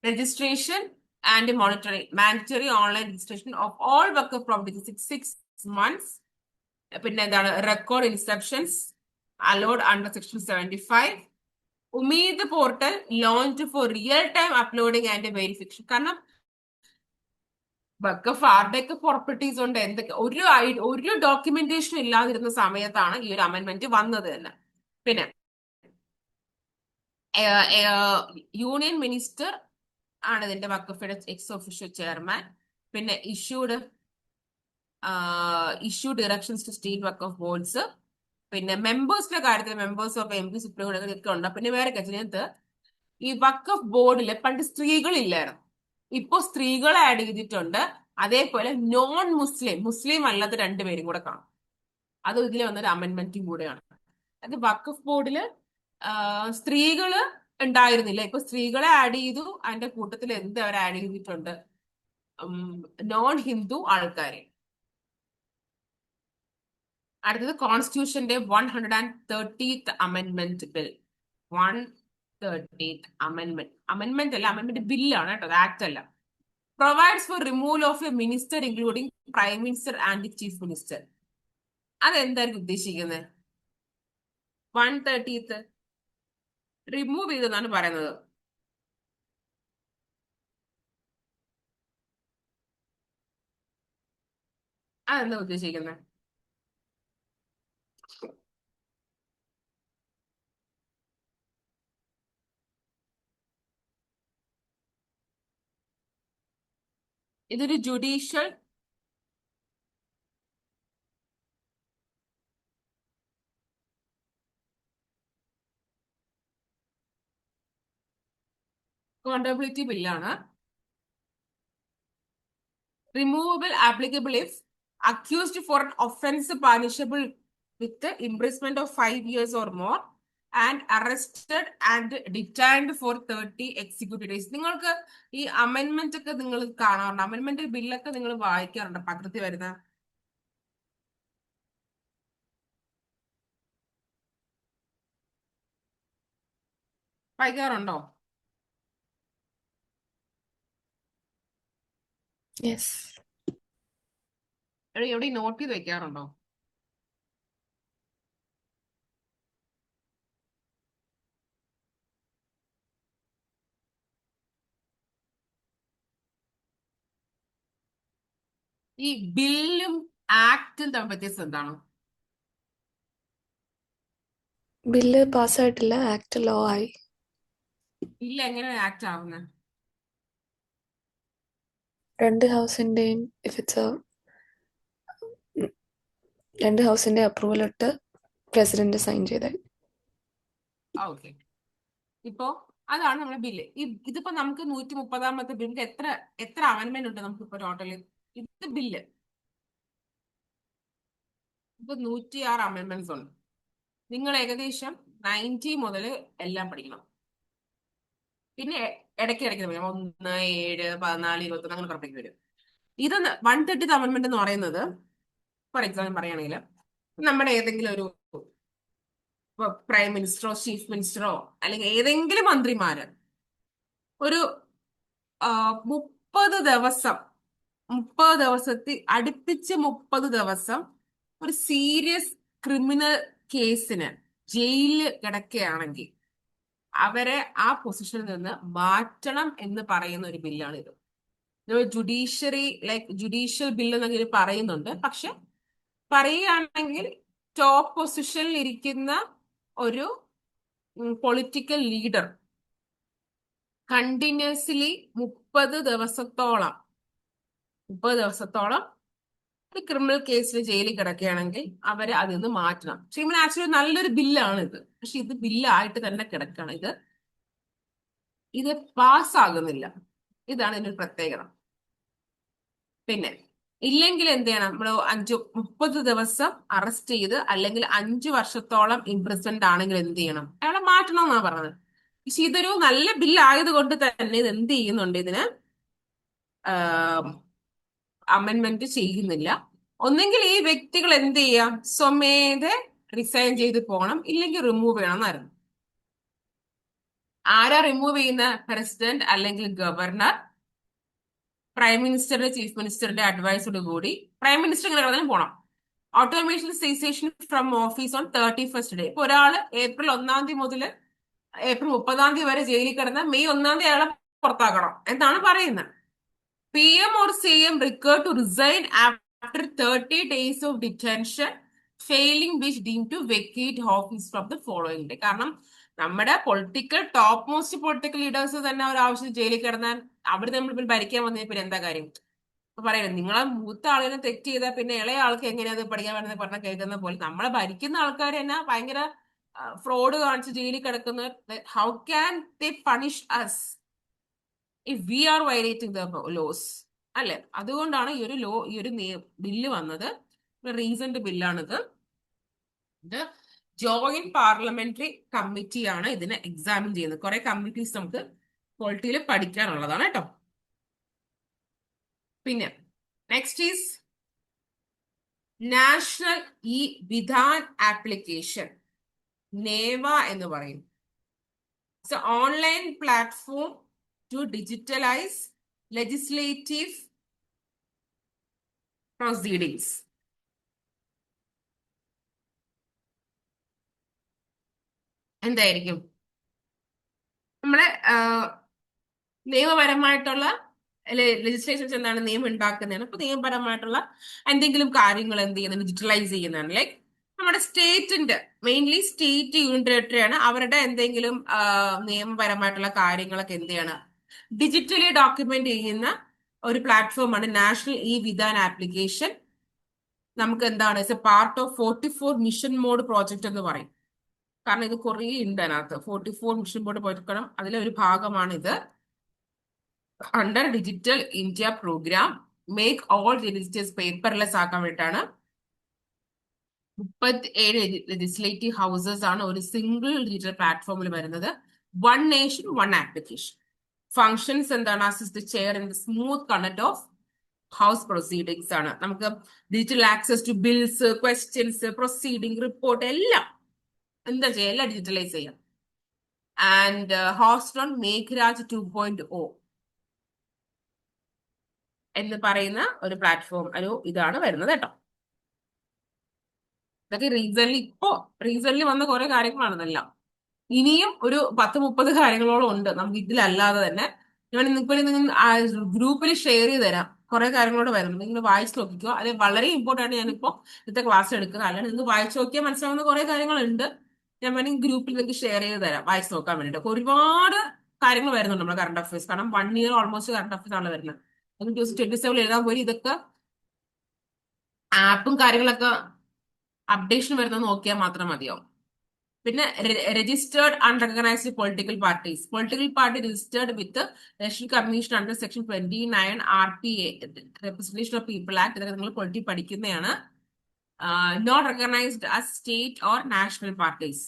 S2: Registration and monitoring, mandatory online registration of all work of property 6 months. പിന്നെ എന്താണ് record instructions allowed under section 75. Umeed portal launch for real time uploading and verification. കാരണം വഖഫ് ആരുടെയൊക്കെ properties ഉണ്ട്, എന്തൊക്കെ ഒരു documentation ഇല്ലാതിരുന്ന സമയത്താണ് ഈ ഒരു അമെന്റ്മെന്റ് വന്നത് തന്നെ. പിന്നെ യൂണിയൻ മിനിസ്റ്റർ ആണ് ഇതിന്റെ വഖഫിന്റെ എക്സ് ഒഫീഷ്യൽ ചെയർമാൻ. പിന്നെ issue directions to state waqf boards. പിന്നെ മെമ്പേഴ്സിന്റെ കാര്യത്തിൽ members of M P supreme കോടതി ഒക്കെ ഉണ്ട്. പിന്നെ വേറെ ഇതിനകത്ത് ഈ വഖഫ് ബോർഡില് പണ്ട് സ്ത്രീകളില്ലായിരുന്നു, ഇപ്പൊ സ്ത്രീകളെ ആഡ് ചെയ്തിട്ടുണ്ട്. അതേപോലെ നോൺ മുസ്ലിം അല്ലാത്ത രണ്ടുപേരും കൂടെ കാണും. അത് ഇതിൽ വന്നൊരു അമെന്റ്മെന്റും കൂടെയാണ്. അത് വഖഫ് ബോർഡില് സ്ത്രീകള് ഉണ്ടായിരുന്നില്ല, ഇപ്പൊ സ്ത്രീകളെ ആഡ് ചെയ്തു. അതിന്റെ കൂട്ടത്തിൽ എന്ത് അവർ ആഡ് ചെയ്തിട്ടുണ്ട്, നോൺ ഹിന്ദു ആൾക്കാരെ. അടുത്തത് കോൺസ്റ്റിറ്റ്യൂഷന്റെ 130th amendment bill. 130th amendment അല്ല, അമെന്റ്മെന്റ് ബില്ലാണ് കേട്ടോ, ആക്ട് അല്ല. Provides for removal of a minister including prime minister and chief minister. അതെന്തായിരിക്കും ഉദ്ദേശിക്കുന്നത്? 130th റിമൂവ് ചെയ്തെന്നാണ് പറയുന്നത്. അതെന്താ ഉദ്ദേശിക്കുന്നത്? ഇതൊരു ജുഡീഷ്യൽ അക്കൗണ്ടബിലിറ്റി ബില്ലാണ്. Removable applicable if accused for an offense punishable with the imprisonment of 5 years or more and arrested and detained for 30 executive days. നിങ്ങൾക്ക് ഈ അമെന്റ്മെന്റ് ഒക്കെ നിങ്ങൾ കാണാറുണ്ട്, അമെന്റ്മെന്റ് ബില്ലൊക്കെ നിങ്ങൾ വായിക്കാറുണ്ട് പത്രത്തിൽ വരുന്ന? വായിക്കാറുണ്ടോ?
S3: യെസ്.
S2: എവിടെ നോട്ട് ചെയ്ത് വെക്കാറുണ്ടോ? ഈ ബില്ലും ആക്ടും തമ്മിൽ വ്യത്യാസം എന്താണ്?
S3: ബില്ല് പാസ്സായിട്ടില്ല, ആക്ട് ലോ ആയി.
S2: ബില്ല് എങ്ങനെയാണ് ആക്ട് ആവുന്നത്?
S3: രണ്ട് ഹൗസിന്റെയും രണ്ട് ഹൗസിന്റെ അപ്രൂവൽ ഇട്ട് പ്രസിഡന്റ് സൈൻ ചെയ്താൽ.
S2: ഓക്കെ, ഇപ്പോ അതാണ് നമ്മുടെ ബില്ല്. ഇതിപ്പോ നമുക്ക് 130ാമത്തെ ബില്ല് എത്ര അമെന്റ്മെന്റ് ഉണ്ട് നമുക്കിപ്പോ ടോട്ടല്? ഇത് ബില്ല് ഇപ്പൊ 106 അമെന്റ്മെന്റ്സ് ഉണ്ട്. നിങ്ങൾ ഏകദേശം 90 മുതൽ എല്ലാം പഠിക്കണം. പിന്നെ ഇടയ്ക്ക് പഠിക്കണം, 1, 7, 14, 21 അങ്ങനെ പുറത്തേക്ക് വരും. ഇത് 130th അമെന്റ്മെന്റ് എന്ന് പറയുന്നത്, ഫോർ എക്സാമ്പിൾ പറയുകയാണെങ്കിൽ നമ്മുടെ ഏതെങ്കിലും ഒരു പ്രൈം മിനിസ്റ്ററോ ചീഫ് മിനിസ്റ്ററോ അല്ലെങ്കിൽ ഏതെങ്കിലും മന്ത്രിമാര് ഒരു 30 ദിവസത്തിൽ അടുപ്പിച്ച് 30 ദിവസം ഒരു സീരിയസ് ക്രിമിനൽ കേസിന് ജയിലിൽ കിടക്കുകയാണെങ്കിൽ അവരെ ആ പൊസിഷനിൽ നിന്ന് മാറ്റണം എന്ന് പറയുന്ന ഒരു ബില്ലാണ് ഇത്. ജുഡീഷ്യൽ ബില്ല് എന്നൊക്കെ പറയുന്നുണ്ട്. പക്ഷെ പറയുകയാണെങ്കിൽ ടോപ്പ് പൊസിഷനിൽ ഇരിക്കുന്ന ഒരു പൊളിറ്റിക്കൽ ലീഡർ കണ്ടിന്യൂസ്ലി 30 ദിവസത്തോളം ഒരു ക്രിമിനൽ കേസിൽ ജയിലിൽ കിടക്കുകയാണെങ്കിൽ അവരെ അതിൽ നിന്ന് മാറ്റണം. പക്ഷെ ആക്ച്വലി നല്ലൊരു ബില്ലാണ് ഇത്. പക്ഷെ ഇത് ബില്ലായിട്ട് തന്നെ കിടക്കുകയാണ്. ഇത് പാസ്സാകുന്നില്ല. ഇതാണ് ഇതിന്റെ ഒരു പ്രത്യേകത. പിന്നെ ഇല്ലെങ്കിൽ എന്ത് ചെയ്യണം? നമ്മൾ 30 ദിവസം അറസ്റ്റ് ചെയ്ത് അല്ലെങ്കിൽ 5 വർഷത്തോളം ഇംപ്രിസൺഡ് ആണെങ്കിൽ എന്ത് ചെയ്യണം? അയാളെ മാറ്റണം എന്നാണ് പറഞ്ഞത്. പക്ഷെ ഇതൊരു നല്ല ബില്ലായത് കൊണ്ട് തന്നെ ഇത് എന്ത് ചെയ്യുന്നുണ്ട്? ഇതിന് അമെന്റ്മെന്റ് ചെയ്യുന്നില്ല. ഒന്നെങ്കിൽ ഈ വ്യക്തികൾ എന്ത് ചെയ്യാം? സ്വമേധ റിസൈൻ ചെയ്ത് പോകണം, ഇല്ലെങ്കിൽ റിമൂവ് ചെയ്യണം എന്നായിരുന്നു. ആരാ റിമൂവ് ചെയ്യുന്ന? പ്രസിഡന്റ് അല്ലെങ്കിൽ ഗവർണർ പ്രൈം മിനിസ്റ്ററുടെ ചീഫ് മിനിസ്റ്ററുടെ അഡ്വൈസോട് കൂടി പ്രൈം മിനിസ്റ്റർ ഇങ്ങനെ പറഞ്ഞാലും പോണം. Automation cessation from office on 31st day. ഇപ്പൊ ഒരാള് ഏപ്രിൽ 1 മുതൽ ഏപ്രിൽ 30 വരെ ജയിലിൽ കിടന്ന മെയ് 1 അയാളെ പുറത്താക്കണം എന്നാണ് പറയുന്നത്. PM or CM required to resign after 30 days of detention, failing which deemed to vacate office from the following day. കാരണം നമ്മുടെ ടോപ്പ് മോസ്റ്റ് പൊളിറ്റിക്കൽ ലീഡേഴ്സ് തന്നെ ഒരു ആവശ്യം ജയിലിൽ കിടന്നാൽ അവർ നമ്മൾ ഭരിക്കാൻ വന്നതിന് പിന്നെ എന്താ കാര്യം? ഇപ്പൊ പറയുന്നത് നിങ്ങളെ മൂത്ത ആളിനെ തെറ്റ് ചെയ്താൽ പിന്നെ ഇളയ ആൾക്ക് എങ്ങനെയാ അത് പഠിക്കാൻ വരുന്നത് പറഞ്ഞ കേൾക്കുന്ന പോലെ നമ്മളെ ഭരിക്കുന്ന ആൾക്കാർ തന്നെ ഭയങ്കര ഫ്രോഡ് കാണിച്ച് ജയിലിൽ കിടക്കുന്ന. How can they punish us if we are violating the laws? അല്ലെ, അതുകൊണ്ടാണ് ഈ ഒരു ബില്ല് വന്നത്. റീസന്റ് ബില്ലാണിത്. ഇത് ജോയിന്റ് പാർലമെന്ററി കമ്മിറ്റിയാണ് ഇതിനെ എക്സാമിൻ ചെയ്യുന്നത്. കുറെ കമ്മിറ്റീസ് നമുക്ക് പോളിറ്റിയിൽ പഠിക്കാനുള്ളതാണ് കേട്ടോ. പിന്നെ next is national e Vidhan application, NeVA എന്ന് പറയും. It's a online platform to digitalise legislative proceedings. എന്തായിരിക്കും? നമ്മളെ നിയമപരമായിട്ടുള്ള ലെജിസ്ലേഷൻസ് എന്താണ്? നിയമം ഉണ്ടാക്കുന്നതാണ്. അപ്പൊ നിയമപരമായിട്ടുള്ള എന്തെങ്കിലും കാര്യങ്ങൾ എന്ത് ചെയ്യുന്നത്? ഡിജിറ്റലൈസ് ചെയ്യുന്നതാണ്. ലൈക്ക് നമ്മുടെ സ്റ്റേറ്റിന്റെ, മെയിൻലി സ്റ്റേറ്റ് യൂണിയൻ ടെറിട്ടറി ആണ്, അവരുടെ എന്തെങ്കിലും നിയമപരമായിട്ടുള്ള കാര്യങ്ങളൊക്കെ എന്ത് ചെയ്യണം? ഡിജിറ്റലി ഡോക്യുമെന്റ് ചെയ്യുന്ന ഒരു പ്ലാറ്റ്ഫോമാണ് നാഷണൽ ഇ വിധാൻ ആപ്ലിക്കേഷൻ. നമുക്ക് എന്താണ്? It's a part of 44 mission mode project എന്ന് പറയും. കാരണം ഇത് കുറേ ഉണ്ട് അതിനകത്ത്. 44 മിഷൻ മോഡ് പ്രോജക്റ്റ്, അതിലെ ഒരു ഭാഗമാണിത്. Under digital India program make all registers paperless ആക്കാൻ വേണ്ടിയിട്ടാണ്. 37 ലെജിസ്ലേറ്റീവ് ഹൗസസ് ആണ് ഒരു സിംഗിൾ ഡിജിറ്റൽ പ്ലാറ്റ്ഫോമിൽ വരുന്നത്. 1 നേഷൻ 1 ആപ്ലിക്കേഷൻ. ഫങ്ഷൻസ് എന്താണ്? Assist chair in the smooth conduct of house proceedings ആണ്. നമുക്ക് digital access to bills, questions, proceeding, report എല്ലാം എന്താ ചെയ്യുക? എല്ലാം ഡിജിറ്റലൈസ് ചെയ്യാം. ആൻഡ് ഹോസ്റ്റ് ഓൺ മേഘ്രാജ് 2.0 എന്ന് പറയുന്ന ഒരു പ്ലാറ്റ്ഫോം, ഇതാണ് വരുന്നത് കേട്ടോ. ഇതൊക്കെ റീസെന്റ് വന്ന കുറെ കാര്യങ്ങളാണ് ഇതെല്ലാം. ഇനിയും ഒരു 10-30 കാര്യങ്ങളോളം ഉണ്ട് നമുക്ക് ഇതിലല്ലാതെ തന്നെ. ഞാൻ നിങ്ങൾക്ക് ഗ്രൂപ്പിൽ ഷെയർ ചെയ്ത് തരാം. കുറെ കാര്യങ്ങളോട് വരുന്നത് നിങ്ങൾ വായിച്ചു നോക്കിക്കോ. അത് വളരെ ഇമ്പോർട്ടൻ്റ്. ഞാനിപ്പോ ഇന്നത്തെ ക്ലാസ് എടുക്കുന്നത് അല്ലാണ്ട് നിങ്ങൾക്ക് വായിച്ചു നോക്കിയാൽ മനസ്സിലാവുന്ന കുറെ കാര്യങ്ങളുണ്ട്. ഞാൻ വേണമെങ്കിൽ ഗ്രൂപ്പിൽ നിങ്ങൾക്ക് ഷെയർ ചെയ്ത് തരാം വായിച്ചു നോക്കാൻ വേണ്ടിയിട്ട്. ഒരുപാട് കാര്യങ്ങൾ വരുന്നുണ്ട് നമ്മുടെ കറണ്ട് അഫയേഴ്സ്. കാരണം 1 ഇയർ ഓൾമോസ്റ്റ് കറണ്ട് അഫയേഴ്സ് ആണ് വരുന്നത്. 27 എഴുതാൻ പോയി ഇതൊക്കെ ആപ്പും കാര്യങ്ങളൊക്കെ അപ്ഡേഷൻ വരുന്നത് നോക്കിയാൽ മാത്രം മതിയാവും. പിന്നെ registered unrecognised political parties. Political party registered with national commission under section 29 RPA, representation of people act. ഇതൊക്കെ നിങ്ങൾ പൊളിറ്റി പഠിക്കുന്നതാണ്. Not recognised as state or national parties.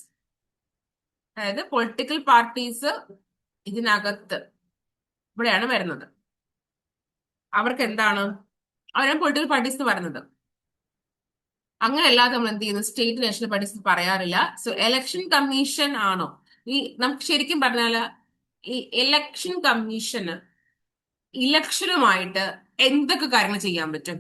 S2: അതായത് പൊളിറ്റിക്കൽ പാർട്ടീസ് ഇതിനകത്ത് ഇവിടെയാണ് വരുന്നത്. അവർക്ക് എന്താണ്? അവരാണ് പൊളിറ്റിക്കൽ പാർട്ടീസ് എന്ന് പറയുന്നത്. അങ്ങനെ അല്ലാതെ നമ്മൾ എന്ത് ചെയ്യുന്നു? സ്റ്റേറ്റ് നാഷണൽ പാർട്ടീസ് പറയാറില്ല. സോ ഇലക്ഷൻ കമ്മീഷൻ ആണോ? നമുക്ക് ശരിക്കും പറഞ്ഞാല് ഈ ഇലക്ഷൻ കമ്മീഷന് ഇലക്ഷനുമായിട്ട് എന്തൊക്കെ കാര്യങ്ങൾ ചെയ്യാൻ പറ്റും?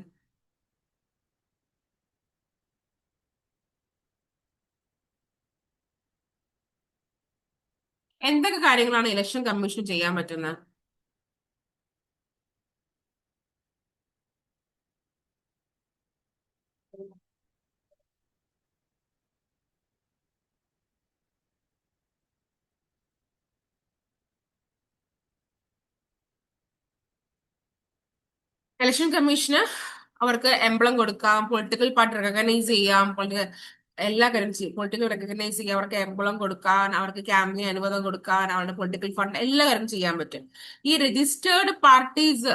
S2: എന്തൊക്കെ കാര്യങ്ങളാണ് ഇലക്ഷൻ കമ്മീഷൻ ചെയ്യാൻ പറ്റുന്നത്? ഇലക്ഷൻ കമ്മീഷന് അവർക്ക് എംബ്ലം കൊടുക്കാം, പൊളിറ്റിക്കൽ പാർട്ടി റെക്കഗ്നൈസ് ചെയ്യാം, എല്ലാ കാര്യം ചെയ്യും. പൊളിറ്റിക്കൽ റെക്കഗ്നൈസ് ചെയ്യാം, അവർക്ക് എംബ്ലം കൊടുക്കാൻ, അവർക്ക് ക്യാമ്പിന് അനുവാദം കൊടുക്കാൻ, അവരുടെ പൊളിറ്റിക്കൽ ഫണ്ട് എല്ലാ കാര്യം ചെയ്യാൻ പറ്റും. ഈ രജിസ്റ്റേർഡ് പാർട്ടീസ്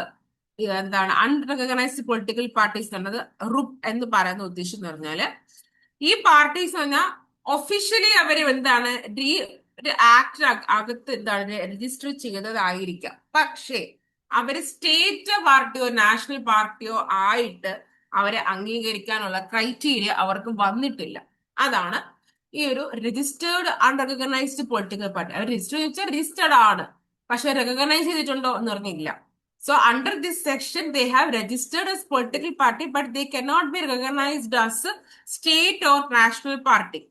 S2: എന്താണ്? അൺറെക്കഗ്നൈസ്ഡ് പൊളിറ്റിക്കൽ പാർട്ടീസ് എന്നത് റുപ് എന്ന് പറയുന്ന ഉദ്ദേശം എന്ന് പറഞ്ഞാല് ഈ പാർട്ടീസ് പറഞ്ഞാൽ ഒഫീഷ്യലി അവര് എന്താണ് ആക്ട് അകത്ത് എന്താണ് രജിസ്റ്റർ ചെയ്തതായിരിക്കാം. പക്ഷേ അവര് സ്റ്റേറ്റ് പാർട്ടിയോ നാഷണൽ പാർട്ടിയോ ആയിട്ട് അവരെ അംഗീകരിക്കാനുള്ള ക്രൈറ്റീരിയ അവർക്ക് വന്നിട്ടില്ല. അതാണ് ഈ ഒരു രജിസ്റ്റേർഡ് അൺറെക്കഗ്നൈസ്ഡ് പൊളിറ്റിക്കൽ പാർട്ടി. അവർ രജിസ്റ്റർ വെച്ചാൽ രജിസ്റ്റേർഡ് ആണ്, പക്ഷെ റെക്കഗ്നൈസ് ചെയ്തിട്ടുണ്ടോ എന്ന് പറഞ്ഞില്ല. So under this section, they have registered as political party, but they cannot be recognized as a state or national party.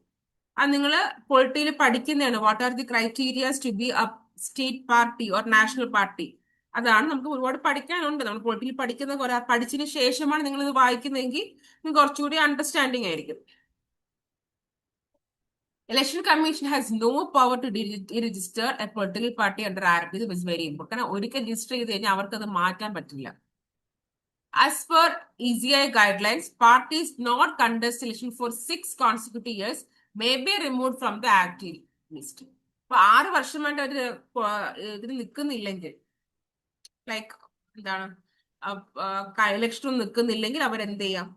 S2: അത് നിങ്ങൾ പൊളിറ്റിയിൽ പഠിക്കുന്നതാണ്. What are the criterias to be a state party or national party? അതാണ് നമുക്ക് ഒരുപാട് പഠിക്കാനുണ്ട്. നമ്മൾ പൊളിറ്റിയിൽ പഠിക്കുന്ന കുറെ പഠിച്ചതിന് ശേഷമാണ് നിങ്ങൾ ഇത് വായിക്കുന്നതെങ്കിൽ നിങ്ങൾക്ക് കുറച്ചുകൂടി അണ്ടർസ്റ്റാൻഡിങ് ആയിരിക്കും. Election Commission has no power to deregister a political party under RP. This is very important. കാരണം ഒരിക്കൽ രജിസ്റ്റർ ചെയ്ത് കഴിഞ്ഞാൽ അവർക്ക് അത് മാറ്റാൻ പറ്റില്ല. As per ECI guidelines, parties not contest election for 6 consecutive years may be removed from the active list. അപ്പൊ 6 വർഷമായിട്ട് അവര് ഇതിന് നിൽക്കുന്നില്ലെങ്കിൽ, ലൈക്ക് എന്താണ്, ഇലക്ഷൻ നിൽക്കുന്നില്ലെങ്കിൽ അവരെന്ത് ചെയ്യാം,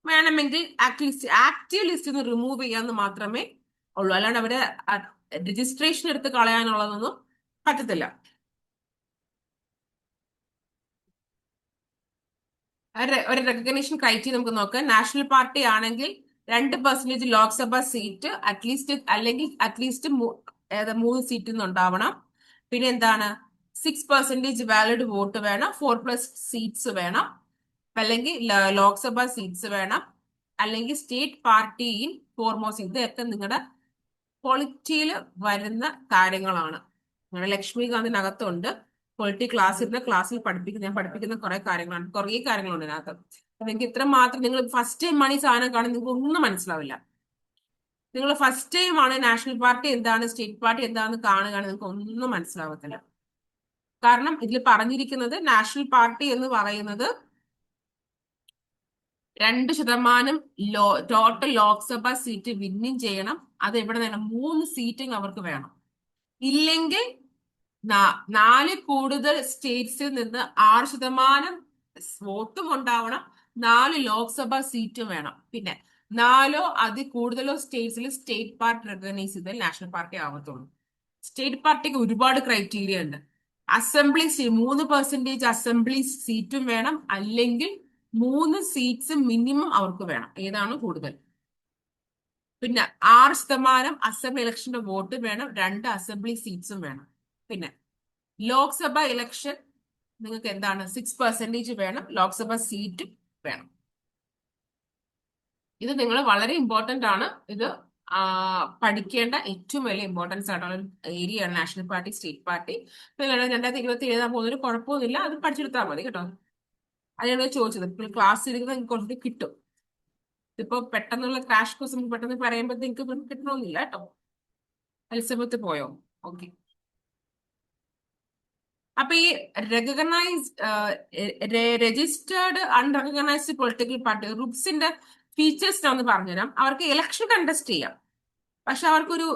S2: വേണമെങ്കിൽ ആക്റ്റീവ് ലിസ്റ്റിൽ നിന്ന് റിമൂവ് ചെയ്യാന്ന് മാത്രമേ ഉള്ളൂ. അല്ലാണ്ട് അവരെ രജിസ്ട്രേഷൻ എടുത്ത് കളയാനുള്ളതൊന്നും പറ്റത്തില്ല. ഒരു റെക്കഗ്നേഷൻ ക്രൈറ്റീരിയ നമുക്ക് നോക്കാം. നാഷണൽ പാർട്ടി ആണെങ്കിൽ 2% ലോക്സഭ സീറ്റ് അറ്റ്ലീസ്റ്റ്, അല്ലെങ്കിൽ അറ്റ്ലീസ്റ്റ് 3 സീറ്റിൽ നിന്നുണ്ടാവണം. പിന്നെ എന്താണ്, 6% വാലിഡ് വോട്ട് വേണം, 4+ സീറ്റ്സ് വേണം, അല്ലെങ്കിൽ ലോക്സഭ സീറ്റ്സ് വേണം, അല്ലെങ്കിൽ state party in 4 more seat. ഇതൊക്കെ നിങ്ങളുടെ പൊളിറ്റിയിൽ വരുന്ന കാര്യങ്ങളാണ്. നിങ്ങളുടെ ലക്ഷ്മികാന്തിനകത്തുണ്ട് പൊളിറ്റി ക്ലാസ്സിൽ പഠിപ്പിക്കുന്ന, ഞാൻ പഠിപ്പിക്കുന്ന കുറെ കാര്യങ്ങളാണ്, കുറേ കാര്യങ്ങളുണ്ട് ഇതിനകത്ത്. നിങ്ങൾക്ക് ഇത്ര മാത്രം, നിങ്ങൾ ഫസ്റ്റ് ടൈം ആണ് ഈ സാധനം കാണുന്നത്, നിങ്ങൾക്ക് ഒന്നും മനസ്സിലാവില്ല. നിങ്ങൾ ഫസ്റ്റ് ടൈം ആണ് നാഷണൽ പാർട്ടി എന്താണ് സ്റ്റേറ്റ് പാർട്ടി എന്താണെന്ന് കാണുകയാണ്, നിങ്ങൾക്ക് ഒന്നും മനസ്സിലാവത്തില്ല. കാരണം ഇതിൽ പറഞ്ഞിരിക്കുന്നത് നാഷണൽ പാർട്ടി എന്ന് പറയുന്നത് 2% ടോട്ടൽ ലോക്സഭ സീറ്റ് വിന്നിങ് ചെയ്യണം. അത് എവിടെ വേണം, 3 സീറ്റിംഗ് അവർക്ക് വേണം. ഇല്ലെങ്കിൽ 4 കൂടുതൽ സ്റ്റേറ്റ്സിൽ നിന്ന് 6% വോട്ടും ഉണ്ടാവണം, 4 ലോക്സഭ സീറ്റും വേണം. പിന്നെ 4 അതിൽ കൂടുതലോ സ്റ്റേറ്റ്സിൽ സ്റ്റേറ്റ് പാർട്ടി റെക്കഗ്നൈസ് ചെയ്താൽ നാഷണൽ പാർട്ടി ആവത്തുള്ളൂ. സ്റ്റേറ്റ് പാർട്ടിക്ക് ഒരുപാട് ക്രൈറ്റീരിയ ഉണ്ട്. അസംബ്ലി 3% അസംബ്ലി സീറ്റും വേണം, അല്ലെങ്കിൽ 3 സീറ്റ്സ് മിനിമം അവർക്ക് വേണം. ഏതാണ് കൂടുതൽ? പിന്നെ 6% അസംബ്ലി ഇലക്ഷന്റെ വോട്ട് വേണം, 2 അസംബ്ലി സീറ്റ്സും വേണം. പിന്നെ ലോക്സഭ ഇലക്ഷൻ നിങ്ങൾക്ക് എന്താണ്, 6% വേണം, ലോക്സഭ സീറ്റും വേണം. ഇത് നിങ്ങൾ വളരെ ഇമ്പോർട്ടന്റ് ആണ്. ഇത് പഠിക്കേണ്ട ഏറ്റവും വലിയ ഇമ്പോർട്ടൻസ് ആയിട്ടുള്ള ഒരു ഏരിയ ആണ് നാഷണൽ പാർട്ടി, സ്റ്റേറ്റ് പാർട്ടി. 2027 എഴുതാൻ പോകുന്നൊരു കുഴപ്പമൊന്നുമില്ല, അത് പഠിച്ചെടുത്താൽ മതി കേട്ടോ. അതിനാണ് ചോദിച്ചത്. ഇപ്പോൾ ക്ലാസ് ഇരിക്കുന്നത് നിങ്ങൾക്ക് കുറച്ച് കിട്ടും. ഇതിപ്പോ പെട്ടെന്നുള്ള ക്രാഷ് കോഴ്സ് നമുക്ക് പെട്ടെന്ന് പറയുമ്പോൾ നിങ്ങൾക്ക് കിട്ടണമെന്നില്ല കേട്ടോ. എലിസബത്ത് പോയോ? ഓക്കെ. അപ്പൊ ഈ രജിസ്റ്റേർഡ് അൺറെക്കഗ്നൈസ്ഡ് പൊളിറ്റിക്കൽ പാർട്ടി റുപ്സിന്റെ ഫീച്ചേഴ്സ് ഒന്ന് പറഞ്ഞുതരാം. അവർക്ക് ഇലക്ഷൻ കണ്ടസ്റ്റ് ചെയ്യാം, പക്ഷെ അവർക്കൊരു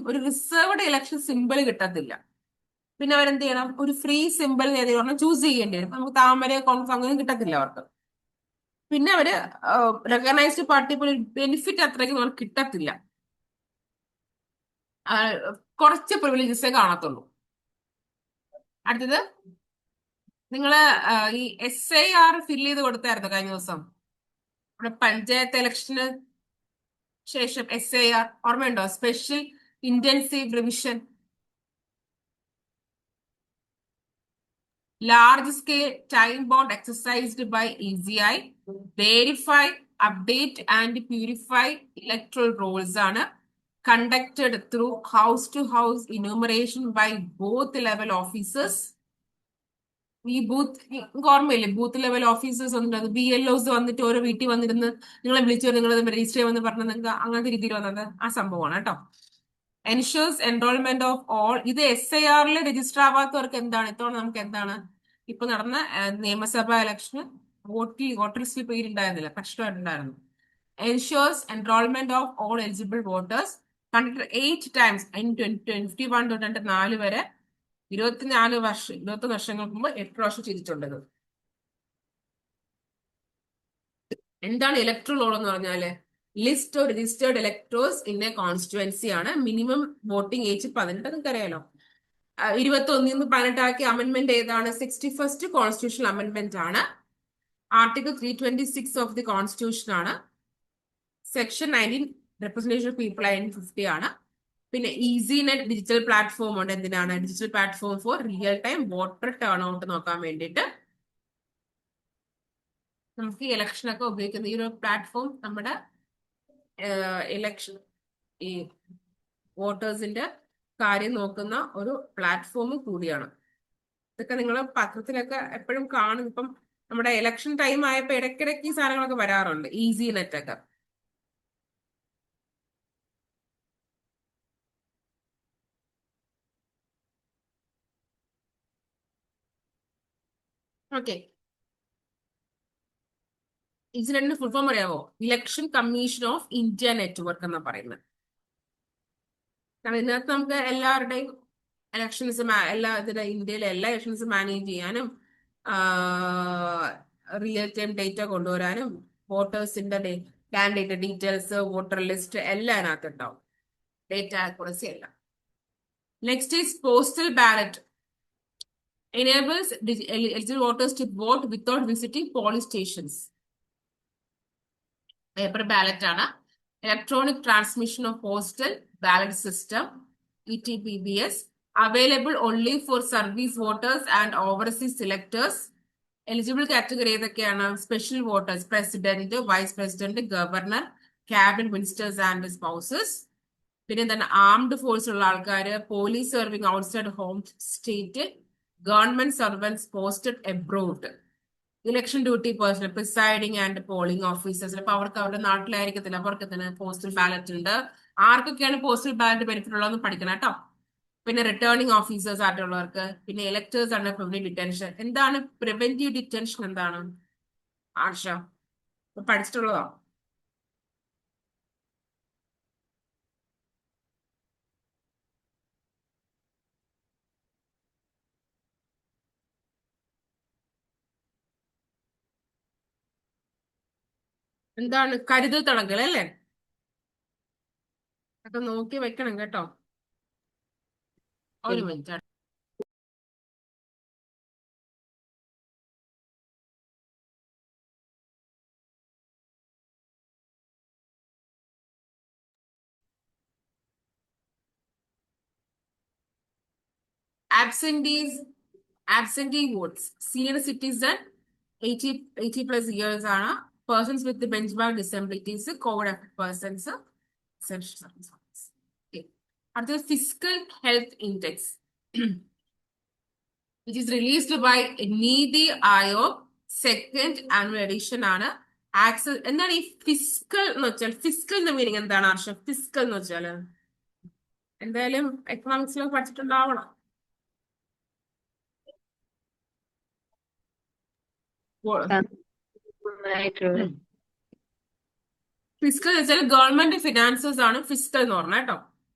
S2: ഒരു റിസർവ്ഡ് ഇലക്ഷൻ സിമ്പിൾ കിട്ടത്തില്ല. പിന്നെ അവരെന്ത് ചെയ്യണം, ഒരു ഫ്രീ സിമ്പിൾ ചൂസ് ചെയ്യേണ്ടി വരും. നമുക്ക് താമര കോൺഗ്രസ് അങ്ങനെ കിട്ടത്തില്ല അവർക്ക്. പിന്നെ അവര് റെക്കഗ്നൈസ്ഡ് പാർട്ടി പോലെ ബെനിഫിറ്റ് അത്രയ്ക്ക് അവർക്ക് കിട്ടത്തില്ല. കുറച്ച് പ്രിവിലേജസേ കാണത്തുള്ളൂ. അടുത്തത്, നിങ്ങള് ഈ SIR ഫില്ല് ചെയ്ത് കൊടുത്തായിരുന്നു കഴിഞ്ഞ ദിവസം. ഇവിടെ പഞ്ചായത്ത് ഇലക്ഷന് ശേഷം SIR ഓർമ്മയുണ്ടോ? Special intensive revision, large scale time bound exercised by ECI, verify, update and purify electoral rolls ആണ് conducted through house to house enumeration by both level officers. ഈ ഓർമ്മയില്ലേ, ബൂത്ത് ലെവൽ ഓഫീസേഴ്സ് വന്നിട്ട് BLOs വന്നിട്ട് ഓരോ വീട്ടിൽ വന്നിരുന്ന് നിങ്ങളെ വിളിച്ചു നിങ്ങൾ രജിസ്റ്റർ ചെയ്യുമെന്ന് പറഞ്ഞ നിങ്ങൾക്ക് അങ്ങനത്തെ രീതിയിൽ വന്നത് ആ സംഭവമാണ് കേട്ടോ. Ensures enrolment of all. ഇത് SIR രജിസ്റ്റർ ആവാത്തവർക്ക് എന്താണ്, ഇത്തവണ നമുക്ക് എന്താണ്, ഇപ്പൊ നടന്ന നിയമസഭാ ഇലക്ഷന് വോട്ടർ ലിസ്റ്റിൽ പേരുണ്ടായിരുന്നില്ല, കഷ്ടമായിട്ടുണ്ടായിരുന്നു. Ensures enrolment of all eligible voters conducted 8 times in 2021 തൊട്ട് 4 വരെ 21 വർഷങ്ങൾക്ക് മുമ്പ് 8 പ്രാവശ്യം ചെയ്തിട്ടുള്ളത്. എന്താണ് ഇലക്ട്രൽ റോൾ എന്ന് പറഞ്ഞാല്, list of registered electors in A constituency ആണ്. മിനിമം വോട്ടിംഗ് ഏജ് 18, നിങ്ങൾക്ക് അറിയാലോ. 21 18 ആക്കി അമെന്റ്മെന്റ് ഏതാണ്? 61st കോൺസ്റ്റിറ്റ്യൂഷണൽ അമെന്റ്മെന്റ് ആണ്. ആർട്ടിക്കിൾ 326 ഓഫ് ദി കോൺസ്റ്റിറ്റ്യൂഷൻ ആണ്. സെക്ഷൻ 19 റെപ്രസെന്റേഷൻ ഓഫ് പീപ്പിൾ 50 ആണ്. പിന്നെ ഈസി നെറ്റ് ഡിജിറ്റൽ പ്ലാറ്റ്ഫോം ഉണ്ട്. എന്തിനാണ്? Digital platform for real time voter turn out നോക്കാൻ വേണ്ടിയിട്ട് നമുക്ക് ഇലക്ഷൻ ഒക്കെ ഉപയോഗിക്കുന്ന ഈ ഒരു പ്ലാറ്റ്ഫോം നമ്മുടെ ഇലക്ഷൻ ഈ വോട്ടേഴ്സിന്റെ കാര്യം നോക്കുന്ന ഒരു പ്ലാറ്റ്ഫോം കൂടിയാണ്. ഇതൊക്കെ നിങ്ങൾ പത്രത്തിലൊക്കെ എപ്പോഴും കാണും. ഇപ്പം നമ്മുടെ ഇലക്ഷൻ ടൈം ആയപ്പോ ഇടയ്ക്കിടയ്ക്ക് ഈ സാധനങ്ങളൊക്കെ വരാറുണ്ട്. ഈസി നെറ്റ് ഒക്കെ. ഓക്കെ, ഈസി നെറ്റിന്റെ ഫുൾ ഫോം അറിയാവോ? Election commission of India network എന്നാ പറയുന്നത്. കാരണം ഇതിനകത്ത് നമുക്ക് എല്ലാവരുടെയും ഇലക്ഷൻസ് ഇന്ത്യയിലെ എല്ലാ ഇലക്ഷൻസ് മാനേജ് ചെയ്യാനും റിയൽ ടൈം ഡേറ്റ കൊണ്ടുവരാനും വോട്ടേഴ്സിന്റെ കാൻഡിഡേറ്റ് ഡീറ്റെയിൽസ്, വോട്ടർ ലിസ്റ്റ് എല്ലാം അതിനകത്ത് ഉണ്ടാവും. ഡേറ്റ ആക്യുറസി എല്ലാം. Next is postal ballot. enables eligible voters to vote without visiting polling stations. Paper ballot ആണ്. Electronic transmission of postal ballot system ETPBS available only four service voters and overseas selectors. Eligible category ഏതൊക്കെയാണ്? Special voters, president, vice president, governor, cabinet ministers and spouses. പിന്നെ എന്താണ്? Armed ഫോഴ്സിലുള്ള ആൾക്കാര്, police serving outside home state, government servants posted abroad, election duty person, presiding and polling officers. അപ്പൊ അവർക്ക് അവരുടെ നാട്ടിലായിരിക്കത്തില്ല, അവർക്ക് തന്നെ പോസ്റ്റൽ ബാലറ്റ് ഉണ്ട്. ആർക്കൊക്കെയാണ് പോസ്റ്റൽ ബാലറ്റ് ബെനിഫിറ്റ് ഉള്ളതെന്ന് പഠിക്കണം കേട്ടോ. പിന്നെ റിട്ടേണിംഗ് ഓഫീസേഴ്സ് ആയിട്ടുള്ളവർക്ക്. പിന്നെ ഇലക്ടേഴ്സ് ആണ് പ്രിവന്റീവ് ഡിറ്റൻഷൻ. എന്താണ് പ്രിവന്റീവ് ഡിറ്റൻഷൻ? എന്താണ് ആർഷ പഠിച്ചിട്ടുള്ളതാ? എന്താണ്? കരുതൽ തടങ്കൽ അല്ലേ? അതൊക്കെ നോക്കി വെക്കണം കേട്ടോ. ഒരു minute. Absentee votes. Senior citizen 80 plus years ആണ്. Persons with the benchmark disabilities, COVID-affected persons, essential services. Okay. അടുത്തത് physical health index which is released by NITI Aayog. Second annual edition ആണ്. ആക്സസ്. എന്താണ് ഈ ഫിസിക്കൽ എന്ന് വെച്ചാൽ? ഫിസിക്കൽ മീനിങ് എന്താണ് ആർഷം? Physical എന്ന് വെച്ചാല് എന്തായാലും എക്കണോമിക്സിലൊക്കെ പഠിച്ചിട്ടുണ്ടാവണം. ഫിസിക്കൽ എന്ന് വെച്ചാൽ ഗവൺമെന്റ് ഫിനാൻസസ് ആണ് ഫിസിക്കൽ എന്ന് പറഞ്ഞ കേട്ടോ.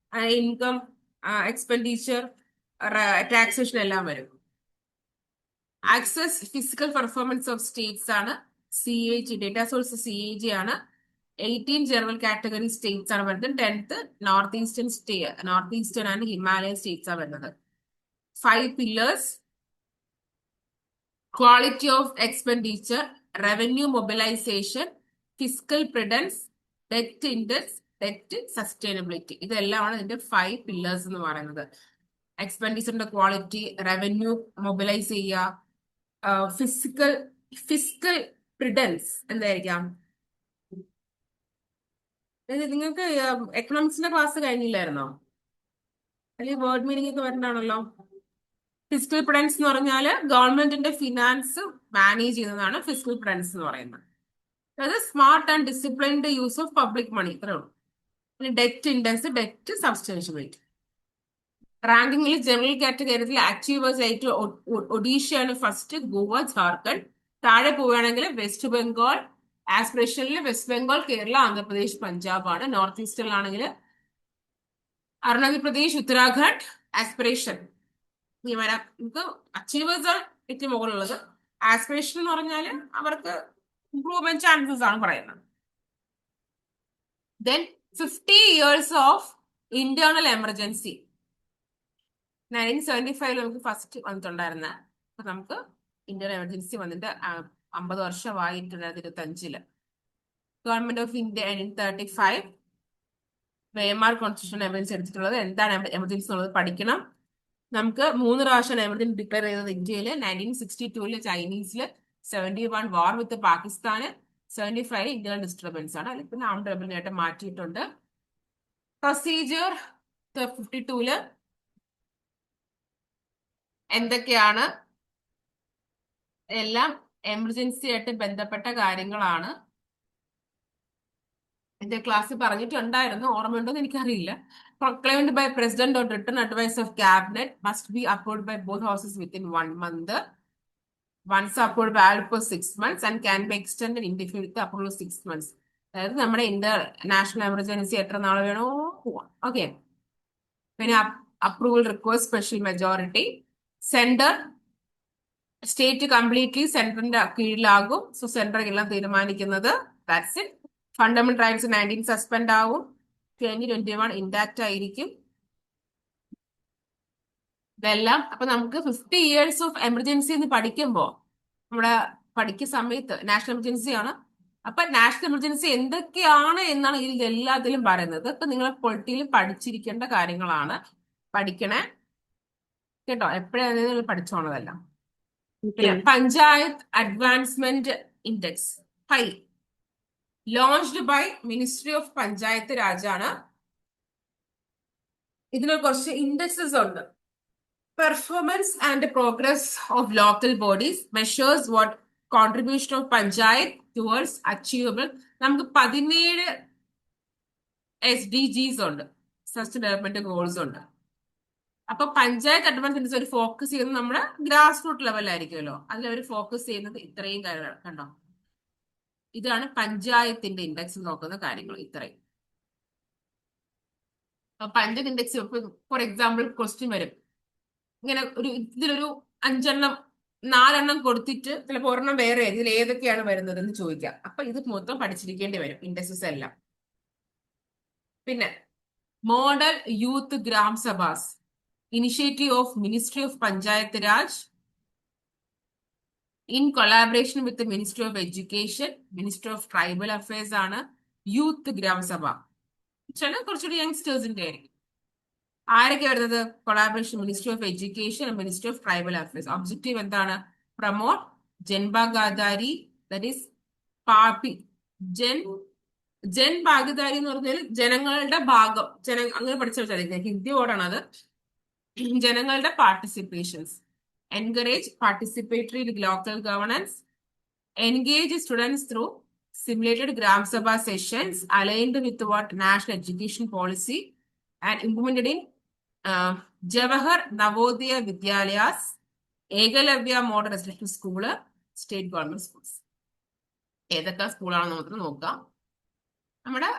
S2: ഇൻകം, എക്സ്പെൻഡിച്ചർ, ടാക്സേഷൻ എല്ലാം വരും. Access fiscal performance of states ആണ്. CAG ഡേറ്റാ സോഴ്സ് CAG ആണ്. 18 ജനറൽ കാറ്റഗറി സ്റ്റേറ്റ്സ് ആണ് വരുന്നത്. 10th north eastern and Himalayan states ആണ് വരുന്നത്. 5 pillars: quality of expenditure, revenue mobilisation, fiscal prudence, debt index, debt sustainability. ഇതെല്ലാമാണ് ഇതിന്റെ 5 പില്ലേഴ്സ് എന്ന് പറയുന്നത്. എക്സ്പെൻഡിച്ചറിന്റെ ക്വാളിറ്റി, റവന്യൂ മൊബിലൈസ് ചെയ്യുക, ഫിസിക്കൽ പ്രിഡൻസ് എന്തായിരിക്കാം? നിങ്ങൾക്ക് എക്കണോമിക്സിന്റെ ക്ലാസ് കഴിഞ്ഞില്ലായിരുന്നോ? അല്ലെങ്കിൽ വേർഡ് മീനിങ് ഒക്കെ വരണ്ടാണല്ലോ. ഫിസിക്കൽ പ്രിഡൻസ് എന്ന് പറഞ്ഞാൽ ഗവൺമെന്റിന്റെ ഫിനാൻസ് മാനേജ് ചെയ്യുന്നതാണ് ഫിസിക്കൽ പ്രിഡൻസ് എന്ന് പറയുന്നത്. അതായത് smart and disciplined use of public money. ഇത്രേ ഉള്ളൂ. പിന്നെ ഡെറ്റ് ഇൻഡെക്സ്, ഡെറ്റ് സബ്സ്റ്റൻഷ്യബിലിറ്റി. റാങ്കിങ്ങിൽ ജനറൽ കാറ്റഗറിയിൽ അച്ചീവേഴ്സ് ആയിട്ട് ഒഡീഷയാണ് ഫസ്റ്റ്, ഗോവ, ജാർഖണ്ഡ്. താഴെ പോവുകയാണെങ്കിൽ വെസ്റ്റ് ബംഗാൾ. ആസ്പിറേഷനിൽ വെസ്റ്റ് ബംഗാൾ, കേരള, ആന്ധ്രാപ്രദേശ്, പഞ്ചാബ് ആണ്. നോർത്ത് ഈസ്റ്റിലാണെങ്കിൽ അരുണാചൽ പ്രദേശ്, ഉത്തരാഖണ്ഡ്. ആസ്പിറേഷൻ നമുക്ക് അച്ചീവേഴ്സ് ഏറ്റവും മുകളിലുള്ളത്. ആസ്പിറേഷൻ എന്ന് പറഞ്ഞാൽ അവർക്ക് ഇംപ്രൂവ്മെന്റ് ചാൻസസ് ആണ് പറയുന്നത്. Then 50 years of internal emergency. 1975 നമുക്ക് ഫസ്റ്റ് വന്നിട്ടുണ്ടായിരുന്ന. അപ്പൊ നമുക്ക് ഇന്റേണൽ എമർജൻസി വന്നിട്ട് 50 വർഷമായി 2025. Government of India 1935, Weimar constitution emergency എടുത്തിട്ടുള്ളത്, എന്താണ് എമർജൻസി എന്നുള്ളത് പഠിക്കണം. നമുക്ക് 3 പ്രാവശ്യം എമർജൻസി ഡിക്ലെയർ ചെയ്തത് ഇന്ത്യയിൽ 1962 ചൈനീസില്, 71 വാർ വിത്ത് പാകിസ്ഥാന്, 75 ഇന്റേണൽ ഡിസ്റ്റർബൻസ് ആണ്. അതിൽ പിന്നെ ആംഡ് റെബലിനായിട്ട് മാറ്റിയിട്ടുണ്ട്. പ്രൊസീജിയർ 52 എന്തൊക്കെയാണ്? എല്ലാം എമർജൻസി ആയിട്ട് ബന്ധപ്പെട്ട കാര്യങ്ങളാണ്. എന്റെ ക്ലാസ്സിൽ പറഞ്ഞിട്ടുണ്ടായിരുന്നു, ഓർമ്മയുണ്ടോന്ന് എനിക്കറിയില്ല. Proclaimed by President on written advice of Cabinet, must be approved by both houses within 1 month. Once approved by all for 6 months and can be extended indefinitely with approval of 6 months. അതായത് നമ്മുടെ national emergency എത്ര നാൾ വേണോ പോവാം. Okay. പിന്നെ approval request special majority. Centre state completely സെൻട്രലിന്റെ കീഴിലാകും. So central എല്ലാം തീരുമാനിക്കുന്നത്. That's it. Fundamental rights 19 suspend ആവും. 2021 ഇൻടാക്ട് ആയിരിക്കും. ഇതെല്ലാം അപ്പൊ നമുക്ക് 50 years ഓഫ് എമർജൻസി എന്ന് പഠിക്കുമ്പോൾ നമ്മുടെ പഠിക്കുന്ന സമയത്ത് നാഷണൽ എമർജൻസി ആണ്. അപ്പൊ നാഷണൽ എമർജൻസി എന്തൊക്കെയാണ് എന്നാണ് ഇതിൽ എല്ലാത്തിലും പറയുന്നത്. ഇപ്പൊ നിങ്ങൾ പൊളിറ്റിയിൽ പഠിച്ചിരിക്കേണ്ട കാര്യങ്ങളാണ്. പഠിക്കണേ കേട്ടോ, എപ്പോഴാണ് പഠിച്ചോണതല്ല. പിന്നെ panchayat advancement index high, launched by ministry of panchayat raj ആണ്. ഇതിന് കുറച്ച് ഇൻഡെക്സസ് ഉണ്ട്. Performance and progress of local bodies measures what contribution of panchayat towards achievable. നമുക്ക് 17 SDGs ഉണ്ട്, സസ്റ്റൈനബിൾ ഡെവലപ്മെന്റ് ഗോൾസ് ഉണ്ട്. അപ്പൊ പഞ്ചായത്ത് അഡ്വാൻസ്മെന്റ് ഒരു ഫോക്കസ് ചെയ്യുന്നത് നമ്മുടെ ഗ്രാസ് റൂട്ട് ലെവലായിരിക്കുമല്ലോ. അതിൽ അവർ ഫോക്കസ് ചെയ്യുന്നത് ഇത്രയും കാര്യങ്ങൾ കണ്ടോ. ഇതാണ് പഞ്ചായത്തിന്റെ ഇൻഡെക്സ് നോക്കുന്ന കാര്യങ്ങൾ ഇത്രയും. Panchayat index for example question വരും ഇങ്ങനെ, ഇതിലൊരു 5 4 കൊടുത്തിട്ട് ചിലപ്പോൾ ഒരെണ്ണം വേറെ ഇതിൽ ഏതൊക്കെയാണ് വരുന്നത് എന്ന് ചോദിക്കാം. അപ്പൊ ഇത് മൊത്തം പഠിച്ചിരിക്കേണ്ടി വരും ഇൻഡെക്സസ് എല്ലാം. പിന്നെ model youth Gram Sabhas, initiative of ministry of panchayat Raj in collaboration with ministry of education, ministry of tribal affairs ആണ് യൂത്ത് ഗ്രാമസഭ. ചില കുറച്ചുകൂടി യങ്സ്റ്റേഴ്സിന്റെ ആയിരിക്കും. ആരൊക്കെ വരുന്നത്? Collaboration ministry of education, ministry of tribal affairs. Objective എന്താണ്? Promote Jan Bhagidari, that is party Jan Bhagidari എന്ന് പറഞ്ഞാൽ ജനങ്ങളുടെ ഭാഗം, അങ്ങനെ പഠിച്ചു വെച്ചാൽ ഹിന്ദി ഓടാണ് അത്. ജനങ്ങളുടെ participations. Encourage participatory local governance. Engage students through simulated Gram Sabha sessions aligned with what national education policy and implemented in Jawahar Navodaya Vidyalayas, Ekalavya Model Residential School, state government schools. ഏതൊക്കെ സ്കൂളാണെന്ന് നമുക്ക് നോക്കാം. നമ്മുടെ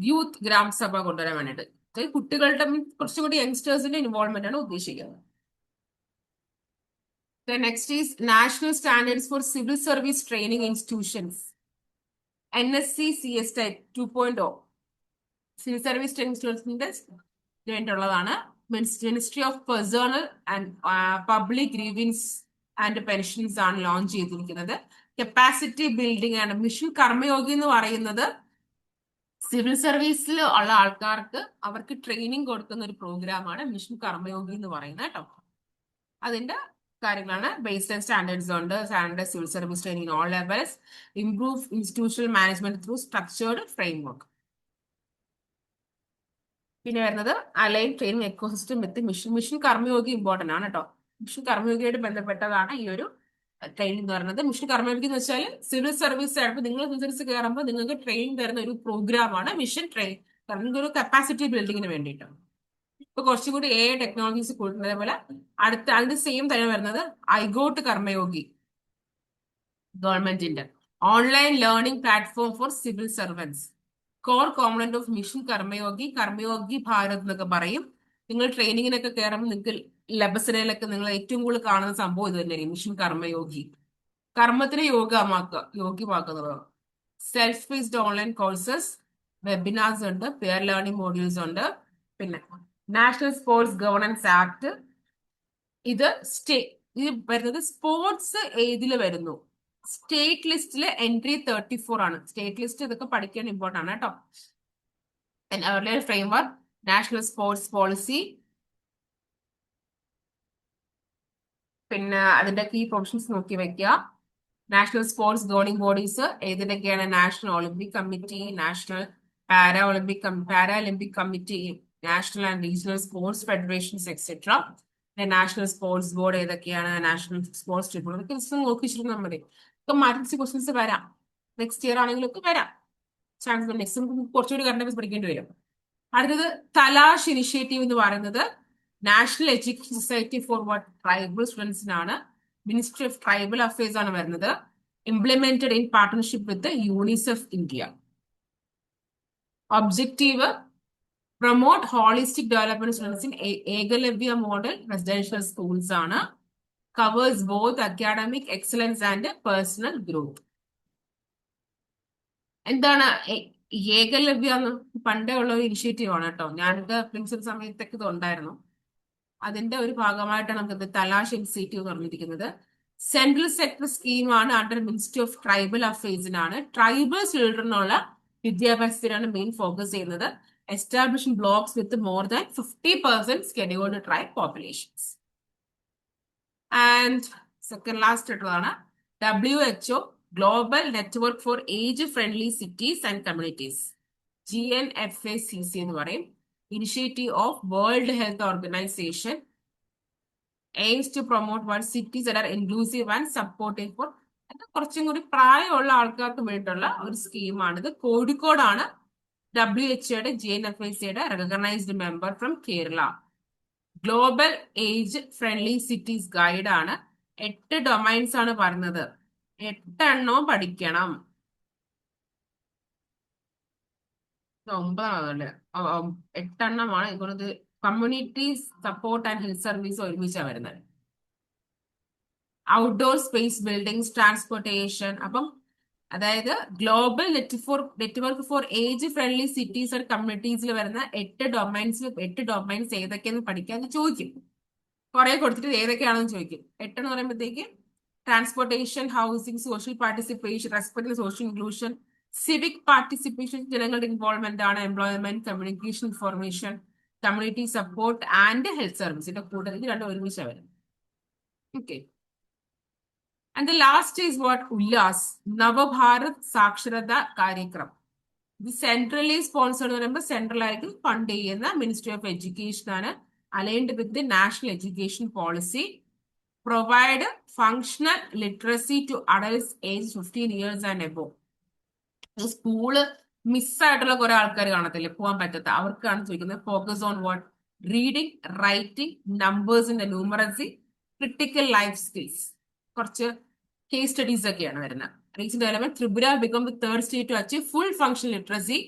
S2: youth gram സഭ കൊണ്ടുവരാൻ വേണ്ടിയിട്ട് കുട്ടികളുടെ കുറച്ചും കൂടി യങ്സ്റ്റേഴ്സിന്റെ ഇൻവോൾവ്മെന്റ് ആണ് ഉദ്ദേശിക്കുന്നത്. The next is National Standards for Civil Service Training Institutions. NSC CST 2.0. Civil Service Training Institutions വേണ്ടിയുള്ളതാണ്. Ministry of Personnel and Public Grievance and Pensions ആണ് ലോഞ്ച് ചെയ്തിരിക്കുന്നത്. കപ്പാസിറ്റി ബിൽഡിംഗ് ആണ്. മിഷൻ കർമ്മയോഗി എന്ന് പറയുന്നത് സിവിൽ സർവീസിൽ ഉള്ള ആൾക്കാർക്ക് അവർക്ക് ട്രെയിനിങ് കൊടുക്കുന്ന ഒരു പ്രോഗ്രാമാണ് മിഷൻ കർമ്മയോഗി എന്ന് പറയുന്നത് കേട്ടോ. അതിന്റെ കാര്യങ്ങളാണ്. ബേസ് ലൈൻ സ്റ്റാൻഡേർഡ്സ് ഉണ്ട്. Standard civil service training all levels. Improve institutional management through structured framework. പിന്നെ വരുന്നത് അലൈൻ ട്രെയിനിങ് എക്കോസിസ്റ്റം വിത്ത് മിഷൻ കർമ്മയോഗി ഇമ്പോർട്ടന്റ് ആണ് കേട്ടോ. മിഷൻ കർമ്മയോഗിയായിട്ട് ബന്ധപ്പെട്ടതാണ് ഈ ഒരു ട്രെയിനിങ് എന്ന് പറയുന്നത്. മിഷൻ കർമ്മയോഗി എന്ന് വെച്ചാൽ സിവിൽ സർവീസ് ആയിട്ട് നിങ്ങൾ സിവിൽ സർവീസ് കയറുമ്പോൾ നിങ്ങൾക്ക് ട്രെയിനിങ് തരുന്ന ഒരു പ്രോഗ്രാമാണ് മിഷൻ ട്രെയിൻ. കാരണം ഒരു കപ്പാസിറ്റി ബിൽഡിങ്ങിന് വേണ്ടിയിട്ടാണ്. ഇപ്പൊ കുറച്ചും കൂടി ടെക്നോളജീസ് കൂടുന്നത് പോലെ അടുത്ത അതിന്റെ സെയിം തന്നെ വരുന്നത് ഐഗോട്ട് കർമ്മയോഗി, ഗവൺമെന്റിന്റെ online learning platform for civil servants. Core component of mission Karmayogi, Karmayogi Bharat എന്നൊക്കെ പറയും. നിങ്ങൾ ട്രെയിനിങ്ങിനൊക്കെ കയറുമ്പോൾ നിങ്ങൾക്ക് ലബസനയിലൊക്കെ നിങ്ങൾ ഏറ്റവും കൂടുതൽ കാണുന്ന സംഭവം ഇത് തന്നെയായിരിക്കും, മിഷൻ കർമ്മയോഗി. കർമ്മത്തിനെ യോഗ്യമാക്കുന്നത്. Self based online courses, webinars ഉണ്ട്, പെയർ ലേണിംഗ് മോഡ്യൂൾസ് ഉണ്ട്. പിന്നെ നാഷണൽ സ്പോർട്സ് ഗവർണൻസ് ആക്ട്. ഇത് വരുന്നത് സ്പോർട്സ് ഏതിൽ വരുന്നു, സ്റ്റേറ്റ് ലിസ്റ്റിലെ എൻട്രി 34 ആണ്. സ്റ്റേറ്റ് ലിസ്റ്റ് ഇതൊക്കെ പഠിക്കാൻ ഇമ്പോർട്ടൻ്റ് ആണ് കേട്ടോ. earlier framework, national sports policy, പിന്നെ അതിന്റെ കീ പ്രൊവിഷൻസ് നോക്കി വെക്കുക. നാഷണൽ സ്പോർട്സ് ഗവേണിംഗ് ബോഡീസ് ഏതിനൊക്കെയാണ്? National olympic committee, national paralympic committee, national and regional sports federations etcetera. National sports board ഏതൊക്കെയാണ്? National sports tribunal. ഇതൊക്കെ ജസ്റ്റ് നോക്കി വെച്ചിരുന്നാൽ മതി. ഇപ്പൊ മാറ്റി ക്വസ്റ്റ്യൻസ് വരാം, നെക്സ്റ്റ് ഇയർ ആണെങ്കിലും ഒക്കെ വരാം. ചാൻസ് നെക്സ്റ്റ് നമുക്ക് കുറച്ചുകൂടി കറണ്ട് അഫയേഴ്സ് പഠിക്കേണ്ടി വരും. അടുത്തത് തലാഷ് ഇനിഷ്യേറ്റീവ് എന്ന് പറയുന്നത് national education society for what tribal സ്റ്റുഡൻസിനാണ്. മിനിസ്ട്രി ഓഫ് ട്രൈബൽ അഫയേഴ്സ് ആണ് വരുന്നത്. Implemented in partnership with UNICEF India. Objective promote holistic development students in Eklavya model residential schools ആണ്. Covers both academic excellence and personal growth. എന്താണ് ഏകലവ്യ എന്ന്? പണ്ടേ ഉള്ള ഒരു initiative ആണ് കേട്ടോ. ഞാനിത് പ്രിൻസിപ്പൽ സമയത്തൊക്കെ ഇത് ഉണ്ടായിരുന്നു. അതിന്റെ ഒരു ഭാഗമായിട്ടാണ് നമുക്ക് തലാഷ് ഇനിഷ്യേറ്റീവ് പറഞ്ഞിരിക്കുന്നത്. സെൻട്രൽ സെക്ടർ സ്കീമാണ് അണ്ടർ മിനിസ്ട്രി ഓഫ് ട്രൈബൽ അഫയേഴ്സിനാണ്. ട്രൈബൽ ചിൽഡ്രനുള്ള വിദ്യാഭ്യാസത്തിനാണ് മെയിൻ ഫോക്കസ് ചെയ്യുന്നത്. Establishing blocks with more than 50% scheduled tribe populations. And second last ആയിട്ടുള്ളതാണ് WHO global network for age friendly cities and communities, GNFACC എന്ന് പറയും. Initiative of world health organisation aims to promote what cities that are inclusive and supportive for കുറച്ചും കൂടി പ്രായമുള്ള ആൾക്കാർക്ക് വേണ്ടിയിട്ടുള്ള ഒരു സ്കീമാണിത്. കോഴിക്കോടാണ് WHO GNFACCയുടെ recognised member from Kerala. Global age friendly cities guide ആണ്. 8 ഡൊമൈൻസ് ആണ് പറഞ്ഞത്. 8 എണ്ണവും പഠിക്കണം. 9 8 എണ്ണമാണ് ഇപ്പോഴത്. Community support and health service ഒരുമിച്ചാണ് വരുന്നത്. Outdoor space buildings, transportation. അപ്പം അതായത് global network for age friendly cities and കമ്മ്യൂണിറ്റീസിൽ വരുന്ന 8 ഡൊമൈൻസ് ഏതൊക്കെയെന്ന് പഠിക്കാൻ ചോദിക്കും. കുറെ കൊടുത്തിട്ട് ഏതൊക്കെയാണെന്ന് ചോദിക്കും. 8 എന്ന് പറയുമ്പോഴത്തേക്ക് transportation, housing, social participation, respect social inclusion, civic participation, ജനങ്ങളുടെ ഇൻവോൾവ്മെന്റ് ആണ്, employment, communication, information, community support and health സർവീസിന്റെ കൂടുതൽ രണ്ടും ഒരുമിച്ച് വരും. Okay. And the last is what? Ullas Nav Bharat Saksharta Karyakram. ഇത് സെൻട്രലി സ്പോൺസേർഡ് എന്ന് പറയുമ്പോൾ സെൻട്രൽ ആയിട്ട് ഫണ്ട് ചെയ്യുന്ന മിനിസ്ട്രി ഓഫ് എഡ്യൂക്കേഷൻ ആണ്. Aligned with the national education policy. Provide functional literacy to adults age 15 years and above. School മിസ്സായിട്ടുള്ള കുറെ ആൾക്കാർ കാണത്തില്ലേ, പോകാൻ പറ്റാത്ത, അവർക്കാണ് ചോദിക്കുന്നത്. Focus on what? Reading, writing, നമ്പേഴ്സിന്റെ ന്യൂമറസി, ക്രിട്ടിക്കൽ ലൈഫ് സ്കിൽസ്. കുറച്ച് കേസ് സ്റ്റഡീസ് ഒക്കെയാണ് വരുന്നത്. Recent development Tripura become the third state to achieve full functional literacy,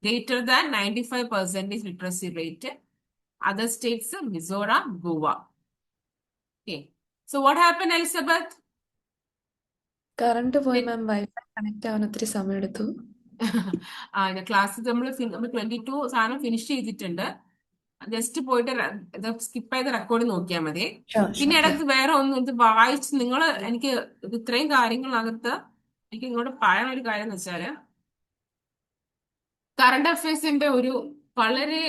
S2: greater than 95% literacy rate. Other states Mizoram, Goa. Okay. So what happen Elizabeth?
S3: Current പോയി മാം. Wifi connect ആവാൻ ഒത്തിരി സമയം എടുത്തു.
S2: Class നമ്മൾ 22 സാധനം ഫിനിഷ് ചെയ്തിട്ടുണ്ട്. ജസ്റ്റ് പോയിട്ട് സ്കിപ്പ് ചെയ്ത് റെക്കോർഡ് നോക്കിയാൽ മതി. പിന്നെ ഇടയ്ക്ക് വേറെ ഒന്നും ഇത് വായിച്ച് നിങ്ങൾ എനിക്ക് ഇത് ഇത്രയും കാര്യങ്ങളകത്ത് എനിക്ക് നിങ്ങളോട് പറയാൻ ഒരു കാര്യം എന്ന് വെച്ചാല്, കറണ്ട് അഫയേഴ്സിന്റെ ഒരു വളരെ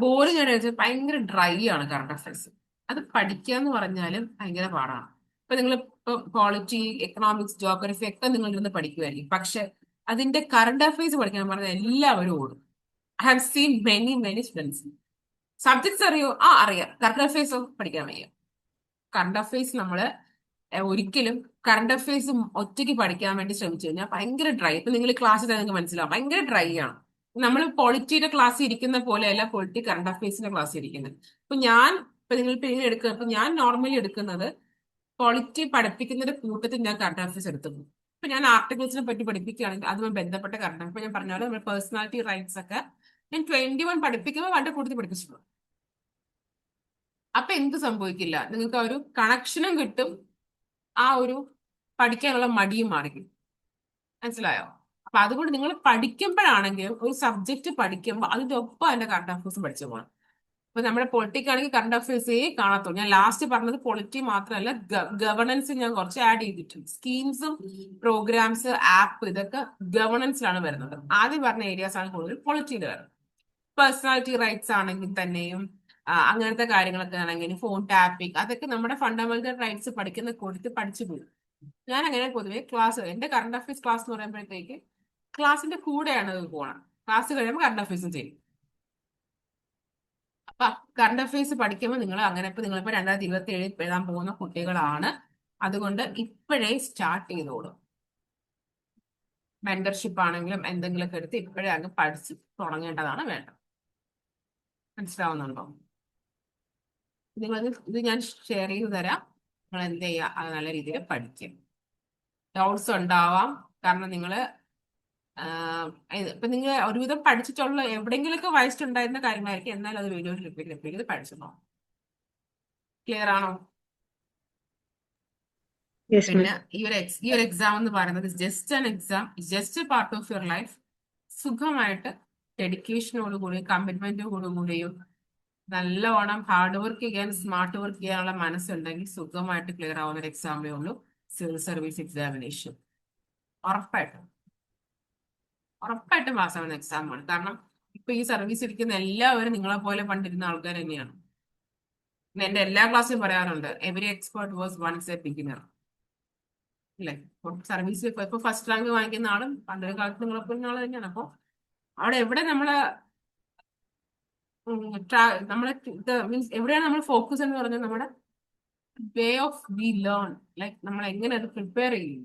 S2: ബോറിംഗ് ആയിട്ട് വെച്ചാൽ ഭയങ്കര ഡ്രൈ ആണ് കറണ്ട് അഫയേഴ്സ്. അത് പഠിക്കുക എന്ന് പറഞ്ഞാലും ഭയങ്കര പാടാണ്. ഇപ്പൊ നിങ്ങൾ ഇപ്പൊ പോളിറ്റി, എക്കണോമിക്സ്, ജോഗ്രഫി ഒക്കെ നിങ്ങൾ ഇരുന്ന് പഠിക്കുമായിരിക്കും. പക്ഷെ അതിന്റെ കറണ്ട് അഫയേഴ്സ് പഠിക്കാൻ പറഞ്ഞാൽ എല്ലാവരും ഓടും. I have seen many students. Subjects അറിയോ? അറിയാം. കറണ്ട് അഫയേഴ്സ് പഠിക്കാൻ വയ്യ. കറണ്ട് അഫയേഴ്സ് നമ്മള് ഒരിക്കലും കറണ്ട് അഫയേഴ്സ് ഒറ്റയ്ക്ക് പഠിക്കാൻ വേണ്ടി ശ്രമിച്ചു കഴിഞ്ഞാൽ ഭയങ്കര ഡ്രൈ. ഇപ്പൊ നിങ്ങൾ ക്ലാസ്സിൽ നിങ്ങൾക്ക് മനസ്സിലാവും, ഭയങ്കര ഡ്രൈ ആണ്. നമ്മൾ പൊളിറ്റിയുടെ ക്ലാസ് ഇരിക്കുന്ന പോലെയല്ല പൊളിറ്റി കറണ്ട് അഫയേഴ്സിന്റെ ക്ലാസ് ഇരിക്കുന്നത്. ഇപ്പൊ നിങ്ങൾ ഇങ്ങനെ എടുക്കുക. ഇപ്പൊ ഞാൻ നോർമലി എടുക്കുന്നത് പൊളിറ്റി പഠിപ്പിക്കുന്നതിന്റെ കൂട്ടത്തിൽ ഞാൻ കറണ്ട് അഫയേഴ്സ് എടുത്തു. ഇപ്പൊ ഞാൻ ആർട്ടിക്കിൾസിനെ പറ്റി പഠിപ്പിക്കുകയാണെങ്കിൽ അതുമായി ബന്ധപ്പെട്ട കറണ്ട് അഫയേഴ്സ്, ഞാൻ പറഞ്ഞ പോലെ നമ്മുടെ പേഴ്സണാലിറ്റി റൈറ്റ്സ് ഒക്കെ ഞാൻ 21 പഠിപ്പിക്കുമ്പോൾ അതിന്റെ കൂട്ടത്തിൽ പഠിപ്പിച്ചിട്ടുണ്ട്. അപ്പൊ എന്ത് സംഭവിക്കില്ല, നിങ്ങൾക്ക് ആ ഒരു കണക്ഷനും കിട്ടും, ആ ഒരു പഠിക്കാനുള്ള മടിയും മാറിക്കും. മനസ്സിലായോ? അപ്പൊ അതുകൊണ്ട് നിങ്ങൾ പഠിക്കുമ്പോഴാണെങ്കിലും ഒരു സബ്ജക്ട് പഠിക്കുമ്പോൾ അതിന്റെ ഒപ്പം അതിന്റെ കറണ്ട് അഫയേഴ്സ് പഠിച്ചു പോകണം. ഇപ്പൊ നമ്മുടെ പൊളിറ്റിക് ആണെങ്കിൽ കറണ്ട് അഫയേഴ്സേ കാണത്തുള്ളൂ. ഞാൻ ലാസ്റ്റ് പറഞ്ഞത് പൊളിറ്റി മാത്രമല്ല, ഗവർണൻസ് ഞാൻ കുറച്ച് ആഡ് ചെയ്തിട്ടുണ്ട്. സ്കീംസും പ്രോഗ്രാംസ് ആപ്പ് ഇതൊക്കെ ഗവർണൻസിലാണ് വരുന്നത്. ആദ്യം പറഞ്ഞ ഏരിയാസ് ആണ് കൂടുതൽ പൊളിറ്റിയിൽ വരുന്നത്. പേഴ്സണാലിറ്റി റൈറ്റ്സ് ആണെങ്കിൽ തന്നെയും അങ്ങനത്തെ കാര്യങ്ങളൊക്കെ ആണെങ്കിലും ഫോൺ ടാപ്പിംഗ് അതൊക്കെ നമ്മുടെ ഫണ്ടമെന്റൽ റൈറ്റ്സ് പഠിക്കുന്ന കൊടുത്ത് പഠിച്ചു പോകും. ഞാൻ അങ്ങനെ പൊതുവെ ക്ലാസ് എന്റെ കറണ്ട് അഫയേഴ്സ് ക്ലാസ് എന്ന് പറയുമ്പോഴത്തേക്ക് ക്ലാസ്സിന്റെ കൂടെയാണ് അത് പോകണം. ക്ലാസ് കഴിയുമ്പോൾ കറണ്ട് അഫയേഴ്സും ചെയ്യും. അപ്പൊ കറണ്ട് അഫയേഴ്സ് പഠിക്കുമ്പോൾ നിങ്ങൾ അങ്ങനെ ഇപ്പൊ നിങ്ങളിപ്പോ 2027 എഴുതാൻ പോകുന്ന കുട്ടികളാണ്. അതുകൊണ്ട് ഇപ്പോഴേ സ്റ്റാർട്ട് ചെയ്തോളൂ. മെന്റർഷിപ്പ് ആണെങ്കിലും എന്തെങ്കിലുമൊക്കെ എടുത്ത് ഇപ്പോഴേ അങ്ങ് പഠിച്ച് തുടങ്ങേണ്ടതാണ് വേണ്ടത്. മനസ്സിലാവുന്നുണ്ടോ? ഇത് ഞാൻ ഷെയർ ചെയ്ത് തരാം. നിങ്ങൾ എന്ത് ചെയ്യുക, അത് നല്ല രീതിയിൽ പഠിക്കും. ഡൗട്ട്സ് ഉണ്ടാവാം. കാരണം നിങ്ങൾ ഇപ്പൊ നിങ്ങൾ ഒരുവിധം പഠിച്ചിട്ടുള്ള എവിടെയെങ്കിലുമൊക്കെ വായിച്ചിട്ടുണ്ടായിരുന്ന കാര്യമായിരിക്കും. എന്നാലും അത് വീഡിയോ റിപ്പീറ്റ് പഠിച്ചിട്ടോ. ക്ലിയർ ആണോ?
S1: Yes ma'am.
S2: പിന്നെ ഈ ഒരു എക്സാം എന്ന് പറയുന്നത് just an exam, just part of your life. സുഖമായിട്ട് ഡെഡിക്കേഷനോടുകൂടി കമ്മിറ്റ്മെന്റോടുകൂടിയും നല്ലവണ്ണം ഹാർഡ് വർക്ക് ചെയ്യാൻ സ്മാർട്ട് വർക്ക് ചെയ്യാനുള്ള മനസ്സുണ്ടെങ്കിൽ സുഖമായിട്ട് ക്ലിയർ ആവുന്ന ഒരു എക്സാമേ ഉള്ളൂ സിവിൽ സർവീസ് എക്സാമിനേഷൻ. ഉറപ്പായിട്ടും പാസ്സാവുന്ന എക്സാമാണ്. കാരണം ഇപ്പൊ ഈ സർവീസ് ഇരിക്കുന്ന എല്ലാവരും നിങ്ങളെ പോലെ പണ്ടിരുന്ന ആൾക്കാർ തന്നെയാണ്. എന്റെ എല്ലാ ക്ലാസ്സിലും പറയാറുണ്ട്, every expert was once a beginner. അല്ലെ? സർവീസ് ഇപ്പൊ ഫസ്റ്റ് റാങ്ക് വാങ്ങിക്കുന്ന ആളും പണ്ടൊരു കാലത്ത് നിങ്ങളെ പോലെ ആൾ തന്നെയാണ്. അപ്പൊ അവിടെ എവിടെ നമ്മളെ മീൻസ് എവിടെയാണ് നമ്മൾ ഫോക്കസ് എന്ന് പറഞ്ഞാൽ നമ്മുടെ way of we learn, like നമ്മൾ എങ്ങനെ അത് പ്രിപ്പയർ ചെയ്യും.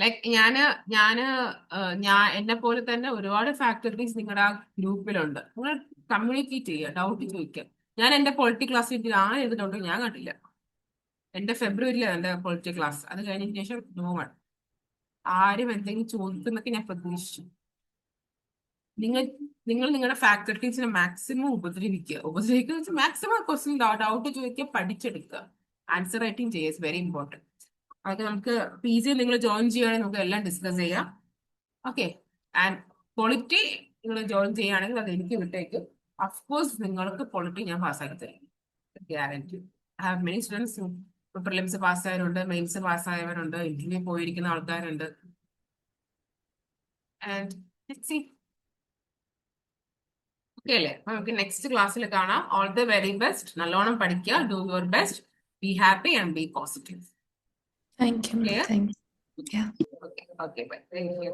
S2: ലൈക്ക് ഞാൻ എന്നെ പോലെ തന്നെ ഒരുപാട് ഫാക്കൽറ്റീസ് നിങ്ങളുടെ ആ ഗ്രൂപ്പിലുണ്ട്. നിങ്ങൾ കമ്മ്യൂണിക്കേറ്റ് ചെയ്യുക, ഡൗട്ട് ചോദിക്കുക. ഞാൻ എന്റെ പൊളിറ്റി ക്ലാസ്സിൽ ആ എഴുതിട്ടുണ്ട്, ഞാൻ കണ്ടില്ല. എന്റെ ഫെബ്രുവരിയിലാണ് എന്റെ പൊളിറ്റി ക്ലാസ്. അത് കഴിഞ്ഞതിന് ശേഷം നോവൺ ആരും എന്തെങ്കിലും ചോദിക്കുന്നൊക്കെ ഞാൻ പ്രതീക്ഷിച്ചു. നിങ്ങൾ നിങ്ങളുടെ ഫാക്കൽറ്റീസിനെ മാക്സിമം ഉപദ്രവിക്കുക മാക്സിമം ക്വസ്റ്റ്യൻ ഡൗട്ട് ചോദിക്കുക, പഠിച്ചെടുക്കുക. ആൻസർ റൈറ്റിംഗ് ചെയ്യുക ഇസ് വെരി ഇമ്പോർട്ടൻറ്റ്. അതൊക്കെ നമുക്ക് PG നിങ്ങൾ ജോയിൻ ചെയ്യുകയാണെങ്കിൽ നമുക്ക് എല്ലാം ഡിസ്കസ് ചെയ്യാം. ഓക്കെ. ആൻഡ് പൊളിറ്റി നിങ്ങൾ ജോയിൻ ചെയ്യുകയാണെങ്കിൽ അത് എനിക്ക് വിട്ടേക്ക്. അഫ്കോഴ്സ് നിങ്ങൾക്ക് പൊളിറ്റി ഞാൻ പാസ്സാക്കി തരും, guarantee. I have many students prelims പാസ്സായവരുണ്ട്, മെയിൻസ് പാസ്സായവരുണ്ട്, ഇന്റർവ്യൂ പോയിരിക്കുന്ന ആൾക്കാരുണ്ട്. And let's see. ഓക്കെ അല്ലേ? അപ്പൊ നമുക്ക് നെക്സ്റ്റ് ക്ലാസ്സിൽ കാണാം. All the very best. നല്ലോണം പഠിക്കുക. Do your best. Be happy and B positive.
S3: Thank you, ma'am.
S2: Clear?
S3: Thank you. Yeah.
S2: Okay, bye. Thank you.